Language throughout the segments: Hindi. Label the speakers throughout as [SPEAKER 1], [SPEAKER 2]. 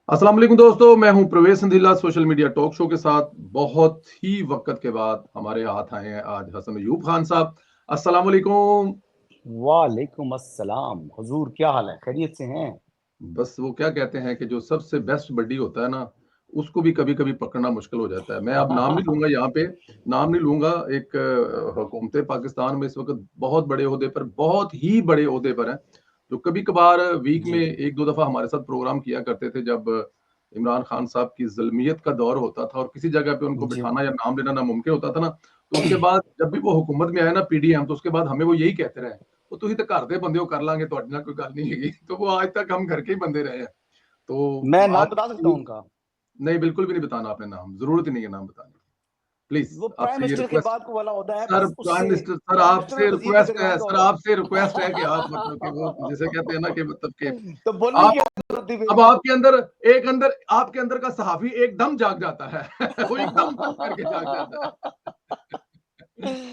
[SPEAKER 1] अस्सलाम वालेकुम दोस्तों, मैं हूं प्रवेश संधीला सोशल मीडिया टॉक शो के साथ। बहुत ही वक्त के बाद हमारे हाथ आए हैं आज हसन अयूब खान साहब। अस्सलाम वालेकुम।
[SPEAKER 2] वालेकुम अस्सलाम। हुजूर, क्या हाल है? खैरियत से हैं?
[SPEAKER 1] बस वो क्या कहते हैं कि जो सबसे बेस्ट बड्डी होता है ना, उसको भी कभी कभी पकड़ना मुश्किल हो जाता है। मैं अब नाम नहीं लूंगा यहाँ पे, नाम नहीं लूंगा। एक हुकूमत पाकिस्तान में इस वक्त बहुत बड़े ओहदे पर, बहुत ही बड़े ओहदे पर है, जो कभी कभार वीक में
[SPEAKER 2] जी
[SPEAKER 1] एक दो दफा हमारे साथ प्रोग्राम किया करते थे जब इमरान खान साहब की जुल्मियत का दौर होता था और किसी जगह पे उनको
[SPEAKER 2] जी।
[SPEAKER 1] बिठाना या नाम लेना नामुमकिन होता था ना। तो उसके बाद जब भी वो हुकूमत में आया ना पीडीएम, तो उसके बाद हमें वो यही कहते रहे, वो तुम तो घर दे बंदे हो, कर लांगे, तो ना कोई गल नहीं है। तो वो आज तक हम घर के ही बंदे रहे हैं। तो
[SPEAKER 2] मैं
[SPEAKER 1] आज
[SPEAKER 2] नाम बता सकता हूँ उनका।
[SPEAKER 1] नहीं, बिल्कुल भी नहीं बताना आपने नाम, जरूरत ही नहीं है नाम बताने की। प्लीज
[SPEAKER 2] वो प्राइम
[SPEAKER 1] आपसे ये
[SPEAKER 2] मिनिस्टर के
[SPEAKER 1] रिक्वेस्ट।
[SPEAKER 2] बाद को वाला होता है,
[SPEAKER 1] सर
[SPEAKER 2] बस
[SPEAKER 1] प्राइम
[SPEAKER 2] उससे
[SPEAKER 1] मिनिस्टर, सर
[SPEAKER 2] प्राइम मिनिस्टर और
[SPEAKER 1] आपसे
[SPEAKER 2] वजीर के
[SPEAKER 1] रिक्वेस्ट है,
[SPEAKER 2] दरमियान का
[SPEAKER 1] सर
[SPEAKER 2] होता
[SPEAKER 1] आपसे रिक्वेस्ट है कि आप मतलब कि वो
[SPEAKER 2] है।
[SPEAKER 1] जिसे कहते हैं ना कि मतलब कि
[SPEAKER 2] तो बोलने की
[SPEAKER 1] आप,
[SPEAKER 2] क्या जरूरत थी
[SPEAKER 1] अब
[SPEAKER 2] फिर?
[SPEAKER 1] आपके अंदर आपके अंदर का सहाफी एकदम जाग जाता है। वो एकदम चुप करके जाग जाता है।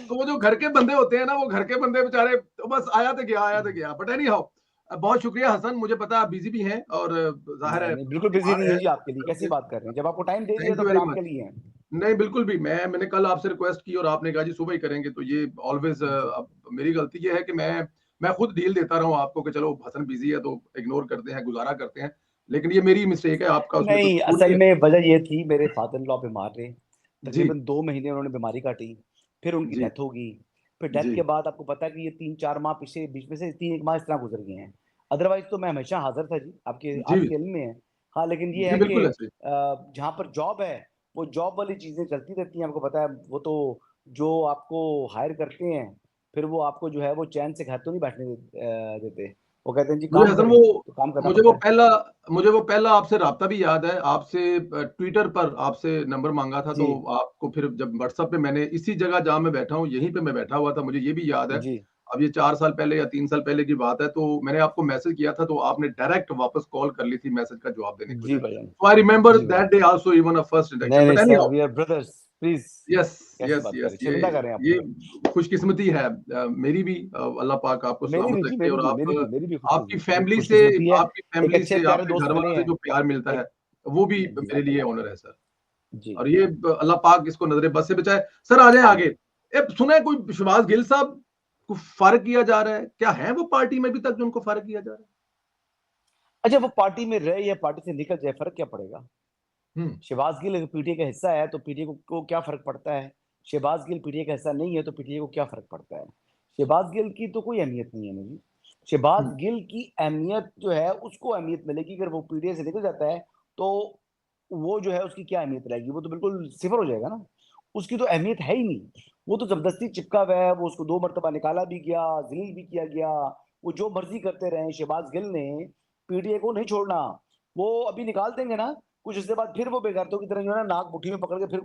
[SPEAKER 1] तो वो जो घर के बंदे होते हैं ना, वो घर के बंदे बेचारे, तो बस आया तो गया, आया तो गया। बट एनी हाउ, बहुत शुक्रिया हसन, मुझे पता है आप बिजी भी हैं और जाहिर
[SPEAKER 2] नहीं
[SPEAKER 1] है
[SPEAKER 2] नहीं, बिल्कुल बिजी
[SPEAKER 1] बीमार
[SPEAKER 2] नहीं
[SPEAKER 1] है।
[SPEAKER 2] हूँ जी। आपके लिए कैसी बात कर रहे हैं? जब आपको टाइम दे दिया
[SPEAKER 1] थैंक
[SPEAKER 2] तो
[SPEAKER 1] यू
[SPEAKER 2] फिर
[SPEAKER 1] वेरी
[SPEAKER 2] आपके
[SPEAKER 1] मच।
[SPEAKER 2] लिए है।
[SPEAKER 1] नहीं बिल्कुल भी, मैंने कल आपसे रिक्वेस्ट की और आपने कहा जी सुबह ही करेंगे, तो ये ऑलवेज,
[SPEAKER 2] जी।
[SPEAKER 1] अब मेरी गलती ये है कि मैं खुद डील देता रहा हूँ आपको कि चलो हसन बिजी है तो इग्नोर करते हैं, गुजारा करते हैं। लेकिन ये मेरी मिस्टेक है, आपका उसमें कोई
[SPEAKER 2] नहीं,
[SPEAKER 1] कसूर नहीं
[SPEAKER 2] असल
[SPEAKER 1] है।
[SPEAKER 2] में वजह ये थी, मेरे फादर इन लॉ बीमार रहे।
[SPEAKER 1] जी
[SPEAKER 2] तकरीबन 2 महीने उन्होंने बीमारी काटी। फिर उनकी
[SPEAKER 1] जी
[SPEAKER 2] डेथ हो गई। फिर डेथ
[SPEAKER 1] जी
[SPEAKER 2] के बाद आपको पता है कि ये 3-4 माह पीछे बीच में से 3 1 माह इस तरह गुजर गए हैं। अदरवाइज तो मैं हमेशा हाजिर था जी, आपके
[SPEAKER 1] जी
[SPEAKER 2] आपके इल्म में है। हाँ, लेकिन ये
[SPEAKER 1] जी
[SPEAKER 2] है कि
[SPEAKER 1] बिल्कुल ऐसे।
[SPEAKER 2] जहाँ पर जॉब है, वो जॉब वाली चीजें चलती रहती हैं, आपको पता है। वो तो जो आपको हायर करते हैं, फिर वो आपको जो है वो चैन से घर तो नहीं बैठने देते। वो कहते हैं जी
[SPEAKER 1] मुझे
[SPEAKER 2] काम
[SPEAKER 1] हसन
[SPEAKER 2] करें,
[SPEAKER 1] वो
[SPEAKER 2] तो काम करना
[SPEAKER 1] मुझे वो
[SPEAKER 2] पड़ता है।
[SPEAKER 1] पहला मुझे वो पहला आपसे राब्ता भी याद है। आपसे ट्विटर पर आपसे नंबर मांगा था,
[SPEAKER 2] जी
[SPEAKER 1] तो आपको फिर जब व्हाट्सएप पे मैंने इसी जगह जहाँ मैं बैठा हूँ यहीं पे मैं बैठा हुआ था, मुझे ये भी याद है।
[SPEAKER 2] जी
[SPEAKER 1] अब ये 4 साल पहले या 3 साल पहले की बात है, तो मैंने आपको मैसेज किया था, तो आपने डायरेक्ट वापस कॉल कर ली थी मैसेज का जवाब देने की
[SPEAKER 2] जी
[SPEAKER 1] बजाय।
[SPEAKER 2] भाईजान।
[SPEAKER 1] तो आई रिमेम्बर
[SPEAKER 2] जी भाईजान।
[SPEAKER 1] That day also, even a first
[SPEAKER 2] नहीं
[SPEAKER 1] इंटरेक्शन,
[SPEAKER 2] नहीं
[SPEAKER 1] but any
[SPEAKER 2] sir,
[SPEAKER 1] how.
[SPEAKER 2] We are brothers, please.
[SPEAKER 1] Yes
[SPEAKER 2] कैसी
[SPEAKER 1] यस
[SPEAKER 2] बात कर रहे
[SPEAKER 1] यस,
[SPEAKER 2] हैं?
[SPEAKER 1] ये
[SPEAKER 2] शर्मिंदा कर रहे हैं
[SPEAKER 1] ये
[SPEAKER 2] आपको।
[SPEAKER 1] खुशकिस्मती है मेरी भी। अल्लाह पाक आपको
[SPEAKER 2] मेरी भी
[SPEAKER 1] सलामत
[SPEAKER 2] जी,
[SPEAKER 1] रखे
[SPEAKER 2] मेरी
[SPEAKER 1] और
[SPEAKER 2] भी,
[SPEAKER 1] आप,
[SPEAKER 2] मेरी भी, मेरी भी
[SPEAKER 1] आपकी
[SPEAKER 2] खुश
[SPEAKER 1] फैमिली से
[SPEAKER 2] खुशकिस्मती है।
[SPEAKER 1] आपकी
[SPEAKER 2] एक
[SPEAKER 1] फैमिली
[SPEAKER 2] अच्छे
[SPEAKER 1] से
[SPEAKER 2] प्यारे
[SPEAKER 1] आपके घर
[SPEAKER 2] दोस्त मिले
[SPEAKER 1] वालों से
[SPEAKER 2] हैं।
[SPEAKER 1] जो प्यार मिलता है,
[SPEAKER 2] एक
[SPEAKER 1] वो भी
[SPEAKER 2] नहीं,
[SPEAKER 1] मेरे लिए
[SPEAKER 2] जज़ाकल्लाह।
[SPEAKER 1] ऑनर है सर।
[SPEAKER 2] जी
[SPEAKER 1] और ये अल्लाह पाक इसको नजर बद से बचाए। सर आ जाए आगे।
[SPEAKER 2] आमीन।
[SPEAKER 1] सुना है कोई शहबाज गिल साहब को फारिग किया जा रहा है, क्या है वो पार्टी में अभी तक जो उनको फारिग किया जा रहा
[SPEAKER 2] अच्छा, वो पार्टी में रहे या पार्टी से निकल जाए, फर्क क्या पड़ेगा?
[SPEAKER 1] है?
[SPEAKER 2] शहबाज गिल अगर पीटीए का हिस्सा है तो पीटीए को क्या फर्क पड़ता है? शहबाज गिल पीटीए का हिस्सा नहीं है तो पीटीए को क्या फर्क पड़ता है? शहबाज गिल की तो कोई अहमियत नहीं है मेरी। शहबाज
[SPEAKER 1] हम्म,
[SPEAKER 2] गिल की अहमियत जो है उसको अहमियत मिलेगी अगर वो पीटीए से निकल जाता है। तो वो जो है उसकी क्या अहमियत रहेगी? वो तो बिल्कुल सिफर हो जाएगा ना। उसकी तो अहमियत है ही नहीं। वो तो जबरदस्ती चिपका हुआ है। वो उसको 2 मरतबा निकाला भी गया, जलील भी किया गया। वो जो मर्जी करते रहे, शहबाज गिल ने पीटीए को नहीं छोड़ना। वो अभी निकाल देंगे ना, कुछ उसके बाद फिर वो बेगारतों की तरह जो है ना, नाक मुट्ठी में पकड़ के फिर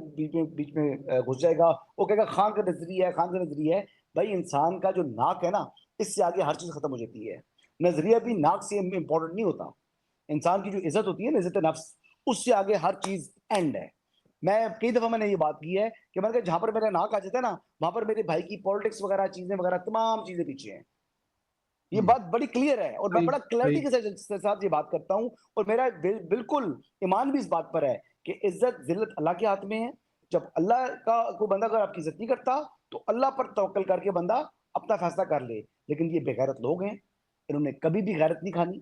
[SPEAKER 2] बीच में घुस जाएगा। वो कहेगा खान का नजरिया है, खान का नजरिया है। भाई, इंसान का जो नाक है ना, इससे आगे हर चीज खत्म हो जाती है। नजरिया भी नाक से इंपॉर्टेंट नहीं होता। इंसान की जो इज्जत होती है ना, इज्जत नफ्स, उससे आगे हर चीज एंड है। मैं कई दफा मैंने ये बात की है कि मैंने कहा जहां पर मेरा नाक आ जाता है ना, वहां पर मेरे भाई की पॉलिटिक्स वगैरह चीजें वगैरह तमाम चीजें पीछे हैं। ये
[SPEAKER 1] हम्म,
[SPEAKER 2] बात बड़ी क्लियर है और मैं
[SPEAKER 1] सही
[SPEAKER 2] बड़ा
[SPEAKER 1] सही।
[SPEAKER 2] क्लैरिटी के साथ ये बात करता हूं। और मेरा बिल्कुल ईमान भी इस बात पर है कि इज्जत जिल्लत अल्लाह के हाथ में है। जब अल्लाह का कोई बंदा अगर आपकी इज्जत नहीं करता, तो अल्लाह पर तवक्कल करके बंदा अपना फैसला कर ले। लेकिन ये बेगैरत लोग हैं, इन्होंने कभी भी गैरत नहीं खानी।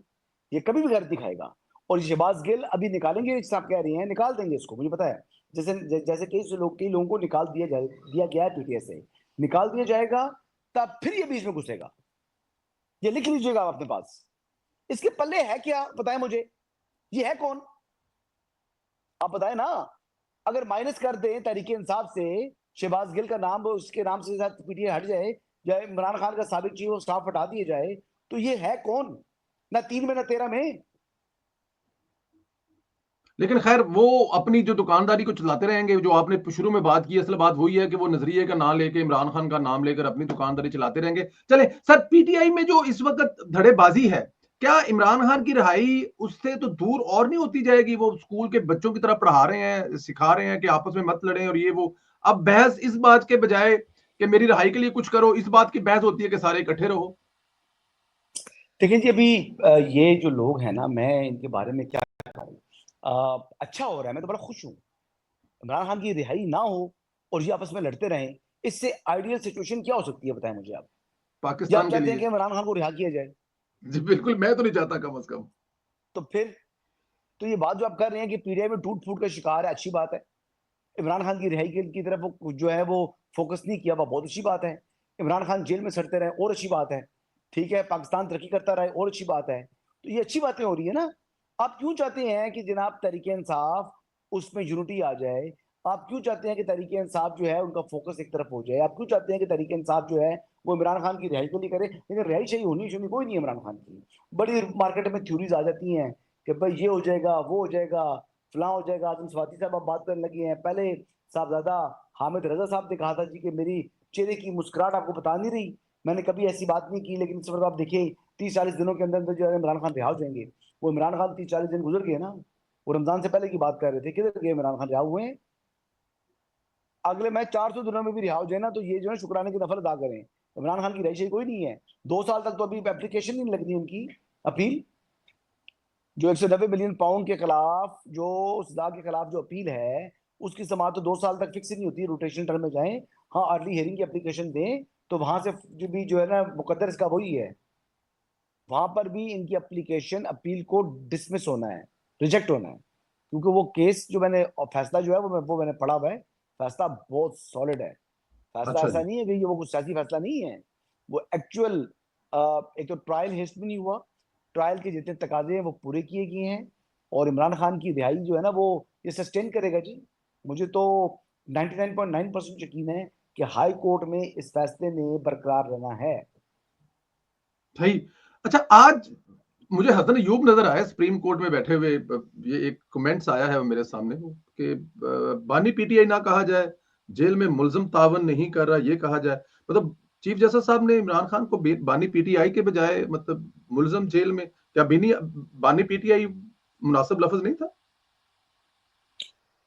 [SPEAKER 2] ये कभी भी गैरत नहीं खाएगा। और ये शहबाज गिल अभी निकालेंगे, जैसे आप कह रही हैं, निकाल देंगे इसको, मुझे पता है। जैसे कई लोगों को दिया गया है पीटीए से, निकाल दिया जाएगा। तब फिर ये बीच में घुसेगा। ये लिख लीजिएगा आप अपने पास। इसके पल्ले है क्या, बताएं मुझे। ये है कौन? आप बताएं ना। अगर माइनस कर दें तहरीके इंसाफ से, शहबाज गिल का नाम उसके नाम से साथ पीटीए हट जाए, या इमरान खान का साबिक चीफ ऑफ स्टाफ हटा दिया जाए, तो ये है कौन? ना 3 में ना 13 में।
[SPEAKER 1] लेकिन खैर वो अपनी जो दुकानदारी को चलाते रहेंगे, जो आपने शुरू में बात की, असल बात वही है कि वो नजरिए का नाम लेके, इमरान खान का नाम लेकर अपनी दुकानदारी चलाते रहेंगे। चले सर, पीटीआई में जो इस वक्त धड़ेबाजी है, क्या इमरान खान की रिहाई उससे तो दूर और नहीं होती जाएगी? वो स्कूल के बच्चों की तरह पढ़ा रहे हैं, सिखा रहे हैं कि आपस में मत लड़ें और ये वो। अब बहस इस बात के बजाय कि मेरी रिहाई के लिए कुछ करो, इस बात की बहस होती है कि सारे इकट्ठे रहो।
[SPEAKER 2] देखिए जी, अभी ये जो लोग हैं ना, मैं इनके बारे में क्या कहूँ। अच्छा हो रहा है, मैं तो बड़ा खुश हूँ। इमरान खान की रिहाई ना हो और ये आपस में लड़ते रहें, इससे आइडियल सिचुएशन क्या हो सकती है, बताएं मुझे आप। या आप
[SPEAKER 1] पाकिस्तान के
[SPEAKER 2] चाहते हैं
[SPEAKER 1] लिए।
[SPEAKER 2] कि इमरान खान को रिहा किया जाए?
[SPEAKER 1] जी बिल्कुल, मैं तो नहीं चाहता कम से कम।
[SPEAKER 2] तो फिर, तो ये बात जो आप कर रहे हैं कि पीटीआई में टूट फूट का शिकार है, अच्छी बात है। इमरान खान की रिहाई की तरफ वो जो है वो फोकस नहीं किया, वो बहुत अच्छी बात है। इमरान खान जेल में सड़ते रहे और अच्छी बात है। ठीक है, पाकिस्तान तरक्की करता रहे और अच्छी बात है। तो ये अच्छी बातें हो रही है ना। आप क्यों चाहते हैं कि जनाब तहरीक इंसाफ उसमें यूनिटी आ जाए? आप क्यों चाहते हैं कि तहरीक इंसाफ जो है उनका फोकस एक तरफ हो जाए? आप क्यों चाहते हैं कि तहरीक इंसाफ जो है वो इमरान खान की रिहाई के लिए करे? लेकिन रिहाई चाहिए होनी चाहिए, कोई नहीं है इमरान खान की। बड़ी मार्केट में थ्योरीज आ जाती हैं कि भाई ये हो जाएगा, वो हो जाएगा, फलां हो जाएगा। आजम स्वाति साहब अब बात करने लगी हैं। पहले साहबजादा हामिद रजा साहब ने कहा था जी कि मेरी चेहरे की मुस्कुराहट आपको बता नहीं रही, मैंने कभी ऐसी बात नहीं की। लेकिन इस वक्त आप देखिए 30-40 दिनों के अंदर अंदर जो है इमरान खान रिहा हो जाएंगे। वो इमरान खान 30-40 दिन गुजर गए ना, वो रमजान से पहले की बात कर रहे थे, किधर गए इमरान खान? रिहा हुए हैं। अगले मैं 400 दिनों में भी रिहा हो जाए ना, तो ये जो है शुक्राने की नफल अदा करें। इमरान खान की रही कोई नहीं है। 2 साल तक तो अभी एप्लीकेशन नहीं लगनी उनकी, अपील। जो 190 मिलियन पाउंड के खिलाफ जो सजा के खिलाफ जो अपील है, उसकी समाअत तो 2 साल तक फिक्स ही नहीं होती, रोटेशन टर्म में जाएं। हाँ, अर्ली हियरिंग की एप्लीकेशन दें तो वहां से जो है ना मुकद्दर इसका वही है। वहां पर भी इनकी एप्लीकेशन अपील को डिसमिस होना है, रिजेक्ट होना है। क्योंकि वो केस जो मैंने और फैसला जो है वो मैंने पढ़ा हुआ है। फैसला बहुत सॉलिड है। फैसला
[SPEAKER 1] अच्छा
[SPEAKER 2] ऐसा
[SPEAKER 1] जी।
[SPEAKER 2] नहीं है कि ये वो कुछ सियासी फैसला नहीं है। वो एक्चुअल, एक तो ट्रायल हिस्ट भी नहीं हुआ, ट्रायल के जितने तकाजे हैं वो पूरे किए गए हैं। और इमरान खान की रिहाई जो है ना वो ये सस्टेन करेगा जी। मुझे तो 99.9% यकीन है कि हाई कोर्ट में इस फैसले ने बरकरार रहना है।
[SPEAKER 1] सही। अच्छा, आज मुझे हसन अयूब नजर आया सुप्रीम कोर्ट में बैठे हुए। ये एक कमेंट्स आया है मेरे सामने कि बानी पीटीआई ना कहा जाए, जेल में मुलजिम तावन नहीं कर रहा, ये कहा जाए। मतलब चीफ जस्टिस साहब ने इमरान खान को बानी पीटीआई के बजाय मतलब मुलजिम जेल में, क्या बिनी बानी पीटीआई मुनासिब लफ्ज नहीं था?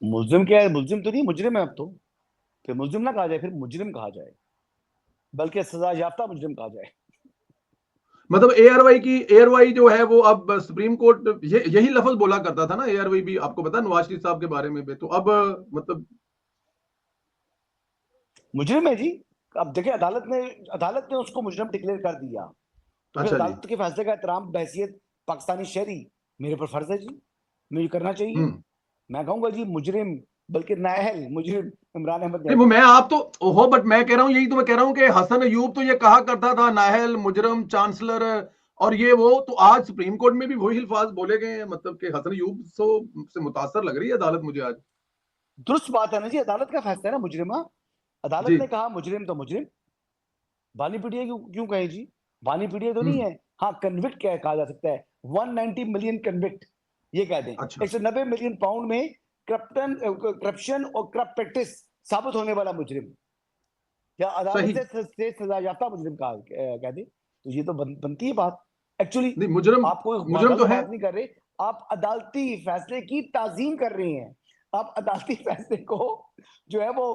[SPEAKER 2] मुलजिम क्या है? मुलजिम तो नहीं, मुजरिम है अब तो। फिर मुलजिम ना कहा जाए, फिर मुजरिम कहा जाए, बल्कि सजा याफ्ता मुजरिम कहा जाए।
[SPEAKER 1] मतलब एआरवाई जो है वो अब सुप्रीम कोर्ट यही लफ्ज बोला करता था ना, एआरवाई भी आपको पता है नवाज शरीफ साहब के बारे में भी, तो अब मतलब।
[SPEAKER 2] मुजरिम है जी। अब देखिए, अदालत ने उसको मुजरिम डिक्लेयर कर दिया, तो फिर
[SPEAKER 1] अच्छा जी।
[SPEAKER 2] अदालत के फैसले का एहतराम बहैसियत पाकिस्तानी शहरी मेरे पर फर्ज है जी, मुझे करना चाहिए।
[SPEAKER 1] हम्म।
[SPEAKER 2] मैं कहूंगा जी मुजरिम, बल्कि नाअहल मुजरिम इमरान अहमद
[SPEAKER 1] नहीं वो
[SPEAKER 2] नहीं।
[SPEAKER 1] मैं आप तो ओहो, बट मैं कह रहा हूं, यही तो मैं कह रहा हूं कि हसन अयूब तो ये कहा करता था नाहल मुजरम चांसलर और ये वो, तो आज सुप्रीम कोर्ट में भी वही अल्फाज बोले गए हैं, मतलब कि हसन अयूब से मुतासर लग रही है अदालत मुझे आज।
[SPEAKER 2] दुरुस्त बात है ना जी, अदालत का फैसला है ना मुजरिमा। अदालत
[SPEAKER 1] जी।
[SPEAKER 2] ने कहा मुजरिम तो मुजरिम। बानी पीटीए क्यों क्यों कहे जी? बानी पीटीए तो नहीं
[SPEAKER 1] हम्म।
[SPEAKER 2] है। हाँ, कन्विक्ट क्या कहा जा सकता है, 190 मिलियन कन्विक्ट, ये कह दें।
[SPEAKER 1] अच्छा।
[SPEAKER 2] 190 मिलियन पाउंड में करप्शन और करप्ट प्रैक्टिस साबित होने वाला मुजरिम, या अदालत
[SPEAKER 1] सही।
[SPEAKER 2] से सजा याफ्ता मुजरिम कहा कह दे, तो ये तो बनती है बात। एक्चुअली
[SPEAKER 1] नहीं मुजरम,
[SPEAKER 2] आप कोई
[SPEAKER 1] मुजरम तो
[SPEAKER 2] गलत
[SPEAKER 1] है।
[SPEAKER 2] बात नहीं कर रहे, आप अदालती फैसले की ताजीम कर रहे हैं। आप अदालती फैसले को जो है वो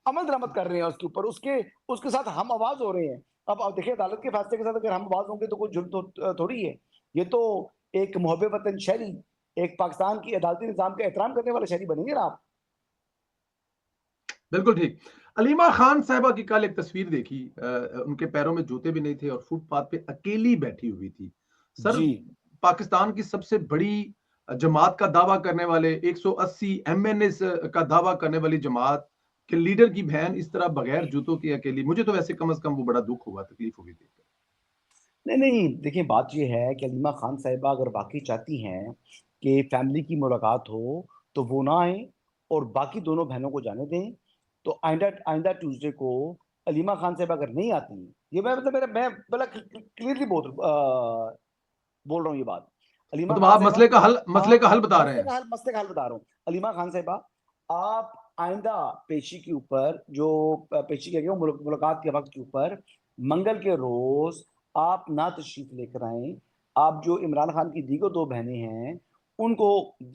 [SPEAKER 2] अमल दरामद कर रहे हैं उसके ऊपर, उसके उसके साथ हम आवाज हो रहे हैं। अब आप देखिए, अदालत के फैसले के साथ अगर हम आवाज होंगे तो कोई जुर्म तो थोड़ी है। ये तो एक मुहब्बे वतन शहरी, एक पाकिस्तान की अदालती निजाम का एहतराम करने वाले शहरी बनेंगे ना आप।
[SPEAKER 1] बिल्कुल ठीक। अलीमा खान साहबा की कल एक तस्वीर देखी, उनके पैरों में जूते भी नहीं थे और फुटपाथ पे अकेली बैठी हुई थी। सर,
[SPEAKER 2] जी,
[SPEAKER 1] पाकिस्तान की सबसे बड़ी जमात का दावा करने वाले 180 एमएनएस का दावा करने वाली जमात के लीडर की बहन इस तरह बगैर जूतों की अकेली, मुझे तो वैसे कम से कम वो बड़ा दुख हुआ, तकलीफ होगी देखकर।
[SPEAKER 2] नहीं नहीं, देखिए बात ये है कि अलीमा खान साहिबा अगर वाकई चाहती हैं कि फैमिली की मुलाकात हो तो वो ना आए और बाकी दोनों बहनों को जाने दें। तो आइंदा आइंदा ट्यूसडे को अलीमा खान साहिबा अगर नहीं आती, ये मैं मतलब मैं बड़ा क्लियरली बोल रहा हूँ ये बात। अलीमा
[SPEAKER 1] मतलब
[SPEAKER 2] खान
[SPEAKER 1] आप
[SPEAKER 2] साहिबा,
[SPEAKER 1] मसले का
[SPEAKER 2] आप
[SPEAKER 1] हल बता रहे हैं।
[SPEAKER 2] मसले का हल बता रहा हूँ। अलीमा खान साहिबा, आप आइंदा पेशी के ऊपर जो पेशी के मुलाकात के वक्त के ऊपर मंगल के रोज आप ना तशरीफ लेकर आए। आप जो इमरान खान की दीगर दो बहनें हैं उनको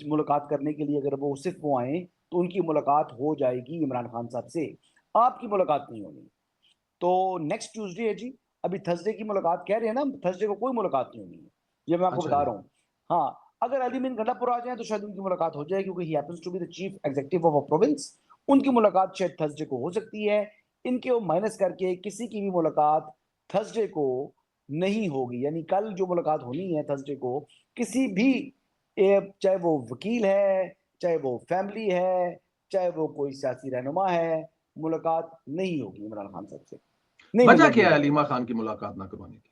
[SPEAKER 2] मुलाकात करने के लिए अगर वो सिर्फ वो आए तो उनकी मुलाकात हो जाएगी इमरान खान साहब से, आपकी मुलाकात नहीं होनी। तो नेक्स्ट ट्यूसडे है जी। अभी थर्सडे की मुलाकात कह रहे हैं ना, थर्सडे को कोई मुलाकात नहीं होनी है, ये मैं आपको
[SPEAKER 1] अच्छा
[SPEAKER 2] बता
[SPEAKER 1] जी।
[SPEAKER 2] रहा हूँ। हाँ, अगर अली मीन गंडापुर आ जाए तो शायद उनकी मुलाकात हो जाए, क्योंकि he happens to be the chief executive of a province. उनकी मुलाकात शायद थर्सडे को हो सकती है। इनके वो माइनस करके किसी की भी मुलाकात थर्सडे को नहीं होगी, यानी कल जो मुलाकात होनी है थर्सडे को, किसी भी चाहे वो वकील है, चाहे वो फैमिली है, चाहे वो कोई सियासी रहनुमा है, मुलाकात नहीं होगी इमरान खान साहब से, नहीं
[SPEAKER 1] वजह
[SPEAKER 2] मिलने
[SPEAKER 1] क्या
[SPEAKER 2] दिया
[SPEAKER 1] है
[SPEAKER 2] जाएगा।
[SPEAKER 1] अलीमा खान की मुलाकात ना करवाने की?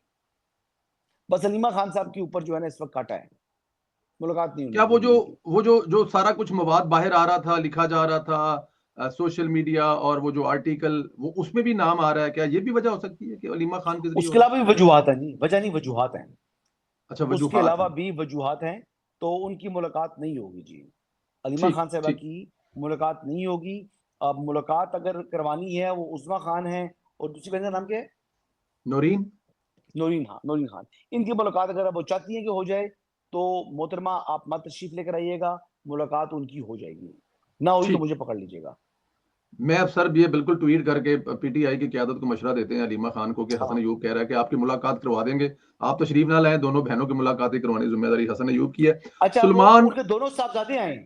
[SPEAKER 2] बस अलीमा खान साहब के ऊपर जो है ना इस वक्त काटा है, मुलाकात नहीं होनी
[SPEAKER 1] क्या वो
[SPEAKER 2] चाहिए
[SPEAKER 1] जो
[SPEAKER 2] उनकी।
[SPEAKER 1] वो जो जो सारा कुछ मवाद बाहर आ रहा था, लिखा जा रहा था सोशल मीडिया और वो जो आर्टिकल, वो उसमें भी नाम आ रहा है, क्या ये भी वजह हो सकती है कि अलीमा खान के जरिए हो
[SPEAKER 2] उसके
[SPEAKER 1] रहा है?
[SPEAKER 2] अलावा भी वजूहत हैं जी, वजह नहीं वजूहत हैं।
[SPEAKER 1] अच्छा,
[SPEAKER 2] उसके
[SPEAKER 1] वजूहात
[SPEAKER 2] अलावा
[SPEAKER 1] हैं।
[SPEAKER 2] भी वजूहत हैं, तो उनकी मुलाकात नहीं होगी जी। अलीमा
[SPEAKER 1] ठीक
[SPEAKER 2] खान साहबा
[SPEAKER 1] ठीक।
[SPEAKER 2] की मुलाकात नहीं होगी। अब मुलाकात अगर करवानी है, वो उस्मा खान है और दूसरी बहन का नाम क्या है?
[SPEAKER 1] नौरीन।
[SPEAKER 2] नौरीन, हाँ नौरीन खान। इनकी मुलाकात अगर अब वो चाहती है कि हो जाए, तो मोहतरमा आप मत तशरीफ लेकर आइएगा, मुलाकात उनकी हो जाएगी। ना हुई तो
[SPEAKER 1] ठीक।
[SPEAKER 2] मुझे पकड़ लीजिएगा।
[SPEAKER 1] मैं अब सर ये बिल्कुल ट्वीट करके पीटीआई की क़यादत को मशवरा देते हैं अलीमा खान को कि हसन
[SPEAKER 2] हाँ,
[SPEAKER 1] अयूब कह रहा है कि आपकी मुलाकात करवा देंगे। आप तशरीफ ना लाएं, दोनों बहनों की मुलाकातें करवाने की ज़िम्मेदारी हसन अयूब की है।
[SPEAKER 2] अच्छा, वो
[SPEAKER 1] सलमान।
[SPEAKER 2] उनके दोनों साहबजादे आए,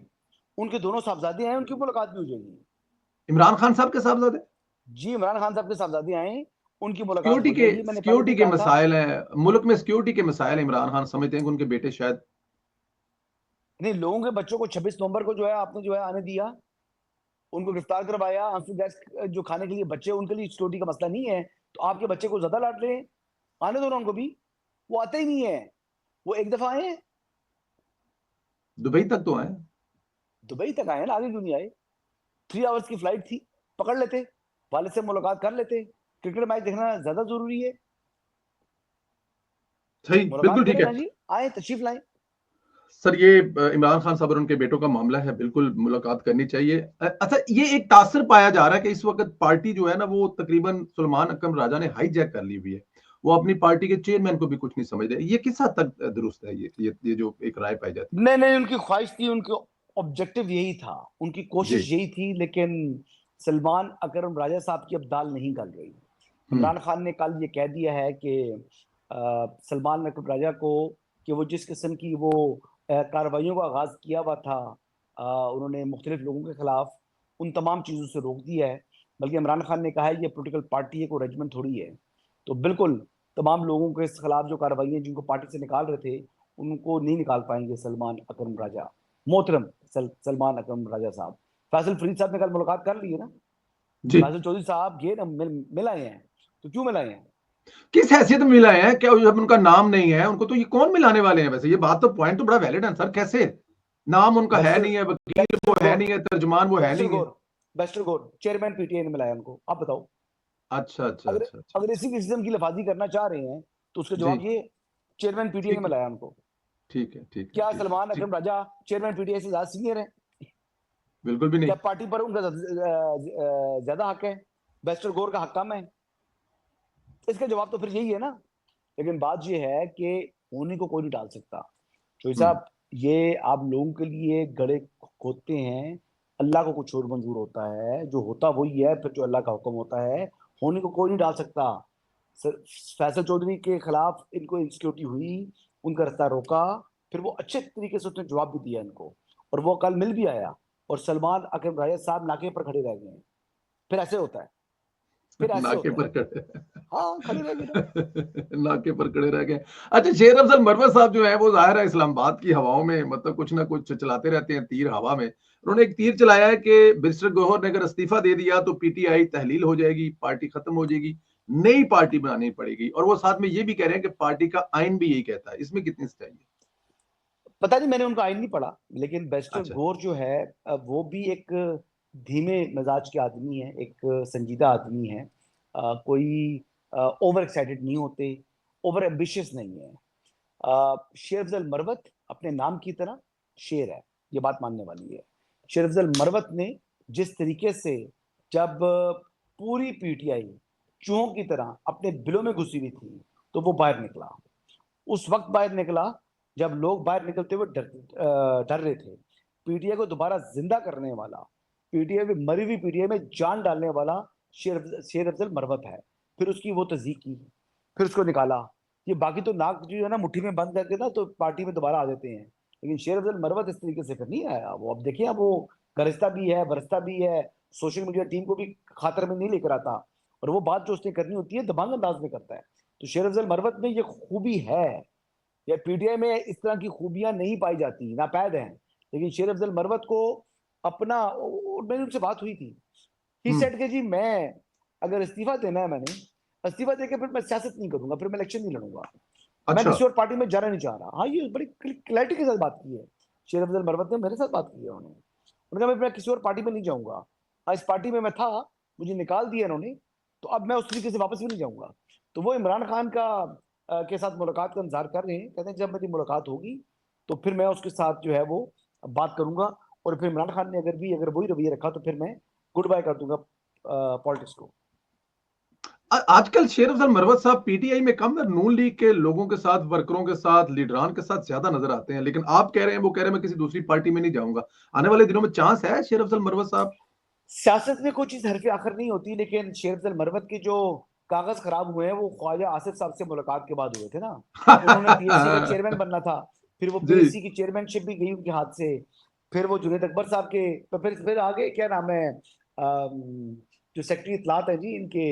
[SPEAKER 2] उनके दोनों साहबजादे आए, उनकी मुलाकात भी हो जाएगी।
[SPEAKER 1] इमरान खान साहब के साहबजादे।
[SPEAKER 2] जी, इमरान खान साहब के साहबजादे आए, उनकी मुलाकात
[SPEAKER 1] सिक्योरिटी
[SPEAKER 2] हो
[SPEAKER 1] के
[SPEAKER 2] जाएगी। मैंने पहले भी
[SPEAKER 1] सिक्योरिटी के
[SPEAKER 2] कहा था।
[SPEAKER 1] मसाइल हैं, मुल्क में सिक्योरिटी के मसाइल हैं। इमरान खान समझते हैं कि उनके बेटे शायद।
[SPEAKER 2] नहीं, लोगों के बच्चों को 26 नवंबर को जो है आपने जो है आने दिया, उनको गिरफ्तार करवाया। आंसू गैस जो खाने के लिए बच्चे, उनके लिए सिक्योरिटी का मसला नहीं है, तो आपके बच्चे को ज्यादा लाड रहे हैं, आने दो ना उनको भी। वो आते ही नहीं है, वो एक दफा आए हैं,
[SPEAKER 1] दुबई तक तो आए।
[SPEAKER 2] दुबई तक आए हैं ना, आगे क्यों नहीं आए? 3 आवर्स की फ्लाइट थी, पकड़ लेते, वाले से मुलाकात कर लेते। क्रिकेट मैच देखना ज्यादा जरूरी है?
[SPEAKER 1] सही,
[SPEAKER 2] मुलाकात
[SPEAKER 1] बिल्कुल ठीक
[SPEAKER 2] करें
[SPEAKER 1] है।
[SPEAKER 2] ना जी, आए तशरीफ लाएं।
[SPEAKER 1] सर ये इमरान खान साहब और उनके बेटों का मामला है, बिल्कुल मुलाकात करनी चाहिए। अच्छा, ये एक तासर पाया जा रहा है कि इस वक्त पार्टी जो है ना वो तकरीबन सुलेमान अकरम राजा ने हाईजैक कर ली हुई है। वो अपनी पार्टी के चेयरमैन को भी कुछ नहीं समझ रहे। ये किस हद तक दुरुस्त है? ये जो एक राय पाई जाती है।
[SPEAKER 2] नहीं नहीं, उनकी ख्वाहिश थी, उनकी ऑब्जेक्टिव यही था, उनकी
[SPEAKER 1] जी।
[SPEAKER 2] कोशिश यही थी, लेकिन सलमान अकरम राजा साहब की अब दाल नहीं गल रही।
[SPEAKER 1] हम्म।
[SPEAKER 2] इमरान खान ने कल ये कह दिया है कि सलमान अकरम राजा को, कि वो जिस किस्म की वो कार्रवाइयों का आगाज किया हुआ था, उन्होंने मुख्तलिफ लोगों के खिलाफ, उन तमाम चीज़ों से रोक दिया है। बल्कि इमरान खान ने कहा है ये पोलिटिकल पार्टी है, कोई रेजिमेंट थोड़ी है। तो बिल्कुल तमाम लोगों के खिलाफ जो कार्रवाइयाँ जिनको पार्टी से निकाल रहे थे, उनको नहीं निकाल पाएंगे सलमान अकरम राजा, मोहतरम सलमान अकरम राजा साहब। फैसल फरीद साहब ने कल मुलाकात कर ली है ना,
[SPEAKER 1] जी।
[SPEAKER 2] फैसल चौधरी साहब गए ना, मिल आए हैं। तो क्यों मिल आए हैं?
[SPEAKER 1] किस हैसियत में मिलाए हैं? क्या जब उनका नाम नहीं है उनको, तो ये कौन मिलाने वाले हैं? वैसे ये बात तो, पॉइंट तो बड़ा वैलिड है सर। कैसे नाम उनका है
[SPEAKER 2] बैरिस्टर
[SPEAKER 1] नहीं है, वकील वो
[SPEAKER 2] बैरिस्टर
[SPEAKER 1] है
[SPEAKER 2] गौर
[SPEAKER 1] नहीं है, तर्जुमान वो है
[SPEAKER 2] बैरिस्टर
[SPEAKER 1] नहीं है।
[SPEAKER 2] गौर बैरिस्टर गौर चेयरमैन पीटीआई ने मिलाया उनको, आप बताओ।
[SPEAKER 1] अच्छा अच्छा
[SPEAKER 2] अगर
[SPEAKER 1] अच्छा अच्छा।
[SPEAKER 2] अगर इसी किस्म की लफाजी करना चाह रहे हैं, तो उसका
[SPEAKER 1] जी।
[SPEAKER 2] जवाब ये, चेयरमैन पीटीआई ने
[SPEAKER 1] ठीक है
[SPEAKER 2] मिलाया उनको।
[SPEAKER 1] ठीक है ठीक है
[SPEAKER 2] क्या
[SPEAKER 1] ठीक है
[SPEAKER 2] सलमान
[SPEAKER 1] ठीक।
[SPEAKER 2] अकरम राजा चेयरमैन पीटीआई से ज्यादा सीनियर है?
[SPEAKER 1] बिल्कुल भी नहीं।
[SPEAKER 2] क्या पार्टी पर उनका ज्यादा हक है? बैरिस्टर गौर का हक कम है? इसका जवाब तो फिर यही है ना। लेकिन बात यह है कि होने को कोई नहीं डाल सकता। चोई
[SPEAKER 1] हम्म।
[SPEAKER 2] साहब, ये आप लोगों के लिए गड़े खोदते हैं, अल्लाह को कुछ और मंजूर होता है, जो होता वही है, फिर जो अल्लाह का हुक्म होता है, होने को कोई नहीं डाल सकता। फैसल चौधरी के खिलाफ इनको इंसिक्योरिटी हुई, उनका रास्ता रोका, फिर वो अच्छे तरीके से उसने जवाब भी दिया इनको, और वो कल मिल भी आया, और सलमान अकरम राजा साहब नाके पर खड़े रह गए हैं। फिर ऐसे होता है, फिर ऐसे
[SPEAKER 1] नाके
[SPEAKER 2] होता है।
[SPEAKER 1] पर खड़े।
[SPEAKER 2] हाँ, खड़े रह गए ना।
[SPEAKER 1] नाके पर खड़े रह गए। अच्छा, शेर अफजल मरवत साहब जो है वो जाहिर है इस्लामाबाद की हवाओं में मतलब कुछ ना कुछ चलाते रहते हैं, तीर हवा में। उन्होंने एक तीर चलाया है कि बैरिस्टर गौहर ने अगर इस्तीफा दे दिया तो पीटीआई तहलील हो जाएगी, पार्टी खत्म हो जाएगी, नई पार्टी बनानी पड़ेगी। और वो साथ में ये भी कह रहे हैं कि पार्टी का आइन भी यही कहता है। इसमें कितनी सच्चाई है?
[SPEAKER 2] पता नहीं, मैंने उनका आइन नहीं पढ़ा, लेकिन बैरिस्टर
[SPEAKER 1] अच्छा।
[SPEAKER 2] गौर जो है, वो भी एक धीमे मिजाज के आदमी है, एक संजीदा आदमी है। कोई ओवर एक्साइटेड नहीं होते, ओवर एम्बिशियस नहीं है। शेर अफजल मरवत अपने नाम की तरह शेर है, ये बात मानने वाली है। शेर अफजल मरवत ने जिस तरीके से, जब पूरी पीटीआई चूहों की तरह अपने बिलों में घुसी हुई थी, तो वो बाहर निकला। उस वक्त बाहर निकला जब लोग बाहर निकलते हुए डर रहे थे। पीटीआई को दोबारा जिंदा करने वाला, पीटीआई में मरी हुई पीटीआई में जान डालने वाला शेर अफजल मरवत है। फिर उसकी वो तस्दीक की, फिर उसको निकाला। ये बाकी तो नाक जो है ना मुट्ठी में बंद करके ना, तो पार्टी में दोबारा आ जाते हैं। लेकिन शेर अफजल मरवत इस तरीके से फिर नहीं आया। वो अब देखिए, अब वो गरजता भी है, बरसता भी है, सोशल मीडिया टीम को भी खातर में नहीं लेकर आता, और वो बात जो उसने करनी होती है दबंग अंदाज में करता है। तो शेर अफजल मरवत में ये खूबी है, या पीटीआई में इस तरह की खूबियां नहीं पाई जाती, नापैद हैं। लेकिन शेर अफजल मरवत को अपना, मेरी उनसे बात हुई थी, ही
[SPEAKER 1] हम्म।
[SPEAKER 2] सेड कि जी मैं अगर इस्तीफा देना है, मैंने इस्तीफा देकर फिर मैं सियासत नहीं करूंगा, फिर मैं इलेक्शन नहीं लड़ूंगा, मैं
[SPEAKER 1] अच्छा।
[SPEAKER 2] किसी और पार्टी में जाना नहीं चाह रहा। हाँ, ये बड़ी क्लैरिटी के साथ बात की है शेर अफजल मरवत ने, मेरे साथ बात की है उन्होंने। उन्होंने कहा मैं किसी और पार्टी में नहीं जाऊंगा, इस पार्टी में मैं था, मुझे निकाल दिया इन्होंने, तो अब मैं उस तरीके से वापस भी नहीं जाऊंगा। तो वो इमरान खान का के साथ मुलाकात का इंतजार कर रहे हैं, कहते हैं जब मेरी मुलाकात होगी तो फिर मैं उसके साथ जो है वो बात करूंगा, और फिर इमरान खान ने अगर वही रवैया रखा तो फिर मैं गुड बाय कर दूंगा पॉलिटिक्स को।
[SPEAKER 1] आजकल शेर अफजल मरवत साहब पीटीआई में कम, नून लीग के लोगों के साथ, वर्करों के साथ, लीडरान के साथ ज्यादा नजर आते हैं, लेकिन आप कह रहे हैं, वो कह रहे हैं मैं किसी दूसरी पार्टी में नहीं जाऊंगा। आने वाले दिनों में चांस है शेर अफजल मरवत साहब?
[SPEAKER 2] सियासत में कोई चीज हरफ आखिर नहीं होती, लेकिन शेर अफजल मरवत के जो कागज खराब हुए हैं वो ख्वाजा आसिफ साहब से मुलाकात के बाद हुए थे ना। उन्होंने पीएससी का चेयरमैन बनना था, फिर वो
[SPEAKER 1] जी।
[SPEAKER 2] पीएससी की चेयरमैनशिप भी गई उनके हाथ से। फिर वो जुनेद अकबर साहब के, तो फिर आगे क्या नाम है, जो सेक्रेटरी इत्तलात है जी इनके,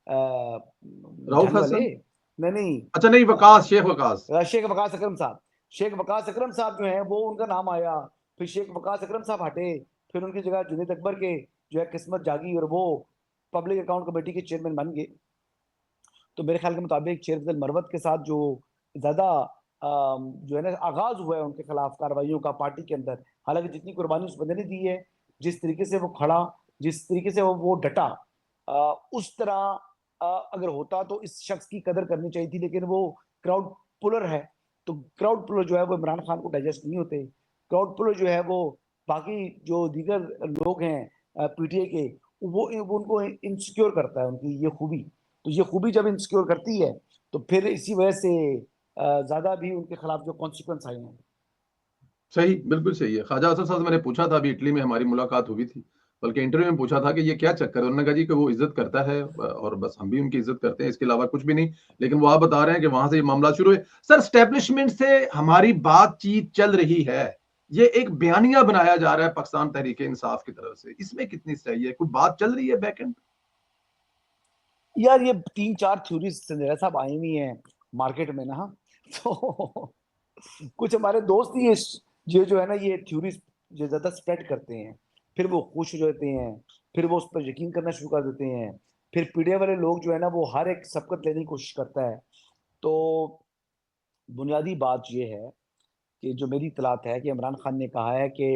[SPEAKER 1] राउफ
[SPEAKER 2] झानी वाले,
[SPEAKER 1] हसन।
[SPEAKER 2] नहीं नहीं,
[SPEAKER 1] अच्छा, नहीं, वकास, शेख वकास।
[SPEAKER 2] शेख वकास अकरम साहब। शेख वकास अकरम साहब जो है वो उनका नाम आया, फिर शेख वकास अकरम साहब हटे, फिर उनकी जगह जुनेद अकबर के जो है किस्मत जागी और वो पब्लिक अकाउंट कमेटी के चेयरमैन बन गए। तो मेरे ख्याल के मुताबिक शेर अफजल मरवत के साथ जो ज्यादा जो है ना आगाज हुआ है उनके खिलाफ कार्रवाइयों का पार्टी के अंदर, हालांकि जितनी कुर्बानी उस बंदे ने दी है, जिस तरीके से वो खड़ा, जिस तरीके से वो डटा, उस तरह अगर होता तो इस शख्स की कदर करनी चाहिए थी, लेकिन वो क्राउड पुलर है। तो क्राउड पुलर जो है वो इमरान खान को डाइजेस्ट नहीं होते। क्राउड पुलर जो है वो बाकी जो दीगर लोग हैं पीटीआई के, वो उनको इनसिक्योर करता है, उनकी ये खूबी। तो ये खूबी जब इनसिक्योर करती है तो फिर इसी वजह से ज्यादा भी उनके खिलाफ जो कॉन्सिक्वेंस आए हैं।
[SPEAKER 1] सही, बिल्कुल सही है। ख्वाजा असद साहब से मैंने पूछा था, अभी इटली में हमारी मुलाकात हुई थी, बल्कि इंटरव्यू में पूछा था कि ये क्या चक्कर है? उन्होंने कहा जी कि वो इज्जत करता है, और बस हम भी उनकी इज्जत करते हैं, इसके अलावा कुछ भी नहीं। लेकिन वो आप बता रहे हैं कि वहां से ये मामला शुरू है। सर, स्टैब्लिशमेंट से हमारी बातचीत चल रही है, ये एक बयानिया बनाया जा रहा है पाकिस्तान तहरीक इंसाफ की तरफ से, इसमें कितनी सही है? कोई बात चल रही है बैक एंड?
[SPEAKER 2] यार ये 3-4 थ्योरीज संजय साहब आई हुई हैं मार्केट में ना, तो कुछ हमारे दोस्त ही ये जो है ना ये थ्योरीज जो ज्यादा स्प्रेड करते हैं, फिर वो खुश हो जाते हैं, फिर वो उस पर यकीन करना शुरू कर देते हैं। फिर पीड़े वाले लोग जो है ना वो हर एक सबकत लेने की कोशिश करता है। तो बुनियादी बात ये है कि जो मेरी इतलात है कि इमरान खान ने कहा है कि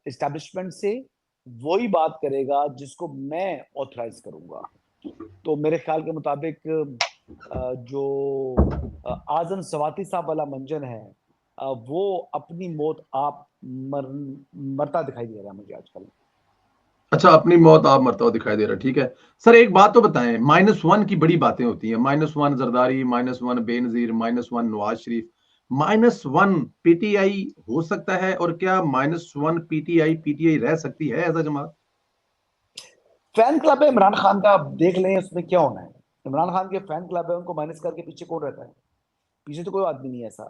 [SPEAKER 2] इस्टेब्लिशमेंट से वही बात करेगा जिसको मैं ऑथराइज करूंगा। तो मेरे ख्याल के मुताबिक जो आजम सवाती साहब वाला मंजन है, वो अपनी मौत आप मरता दिखाई दे रहा है मुझे आजकल।
[SPEAKER 1] अच्छा, अपनी मौत आप मरता हुआ दिखाई दे रहा है, ठीक है। सर, एक बात तो बताएं, -1 की बड़ी बातें होती हैं, -1 जरदारी, -1 बेनजीर, -1 नवाज शरीफ, -1 पीटीआई हो सकता है? और क्या -1 पीटीआई पीटीआई रह सकती है एज अ जमात?
[SPEAKER 2] फैन क्लब है इमरान खान का, आप देख लें उसमें क्या होना है। इमरान खान के फैन क्लब है, उनको माइनस करके पीछे कौन रहता है? पीछे तो कोई आदमी नहीं है ऐसा।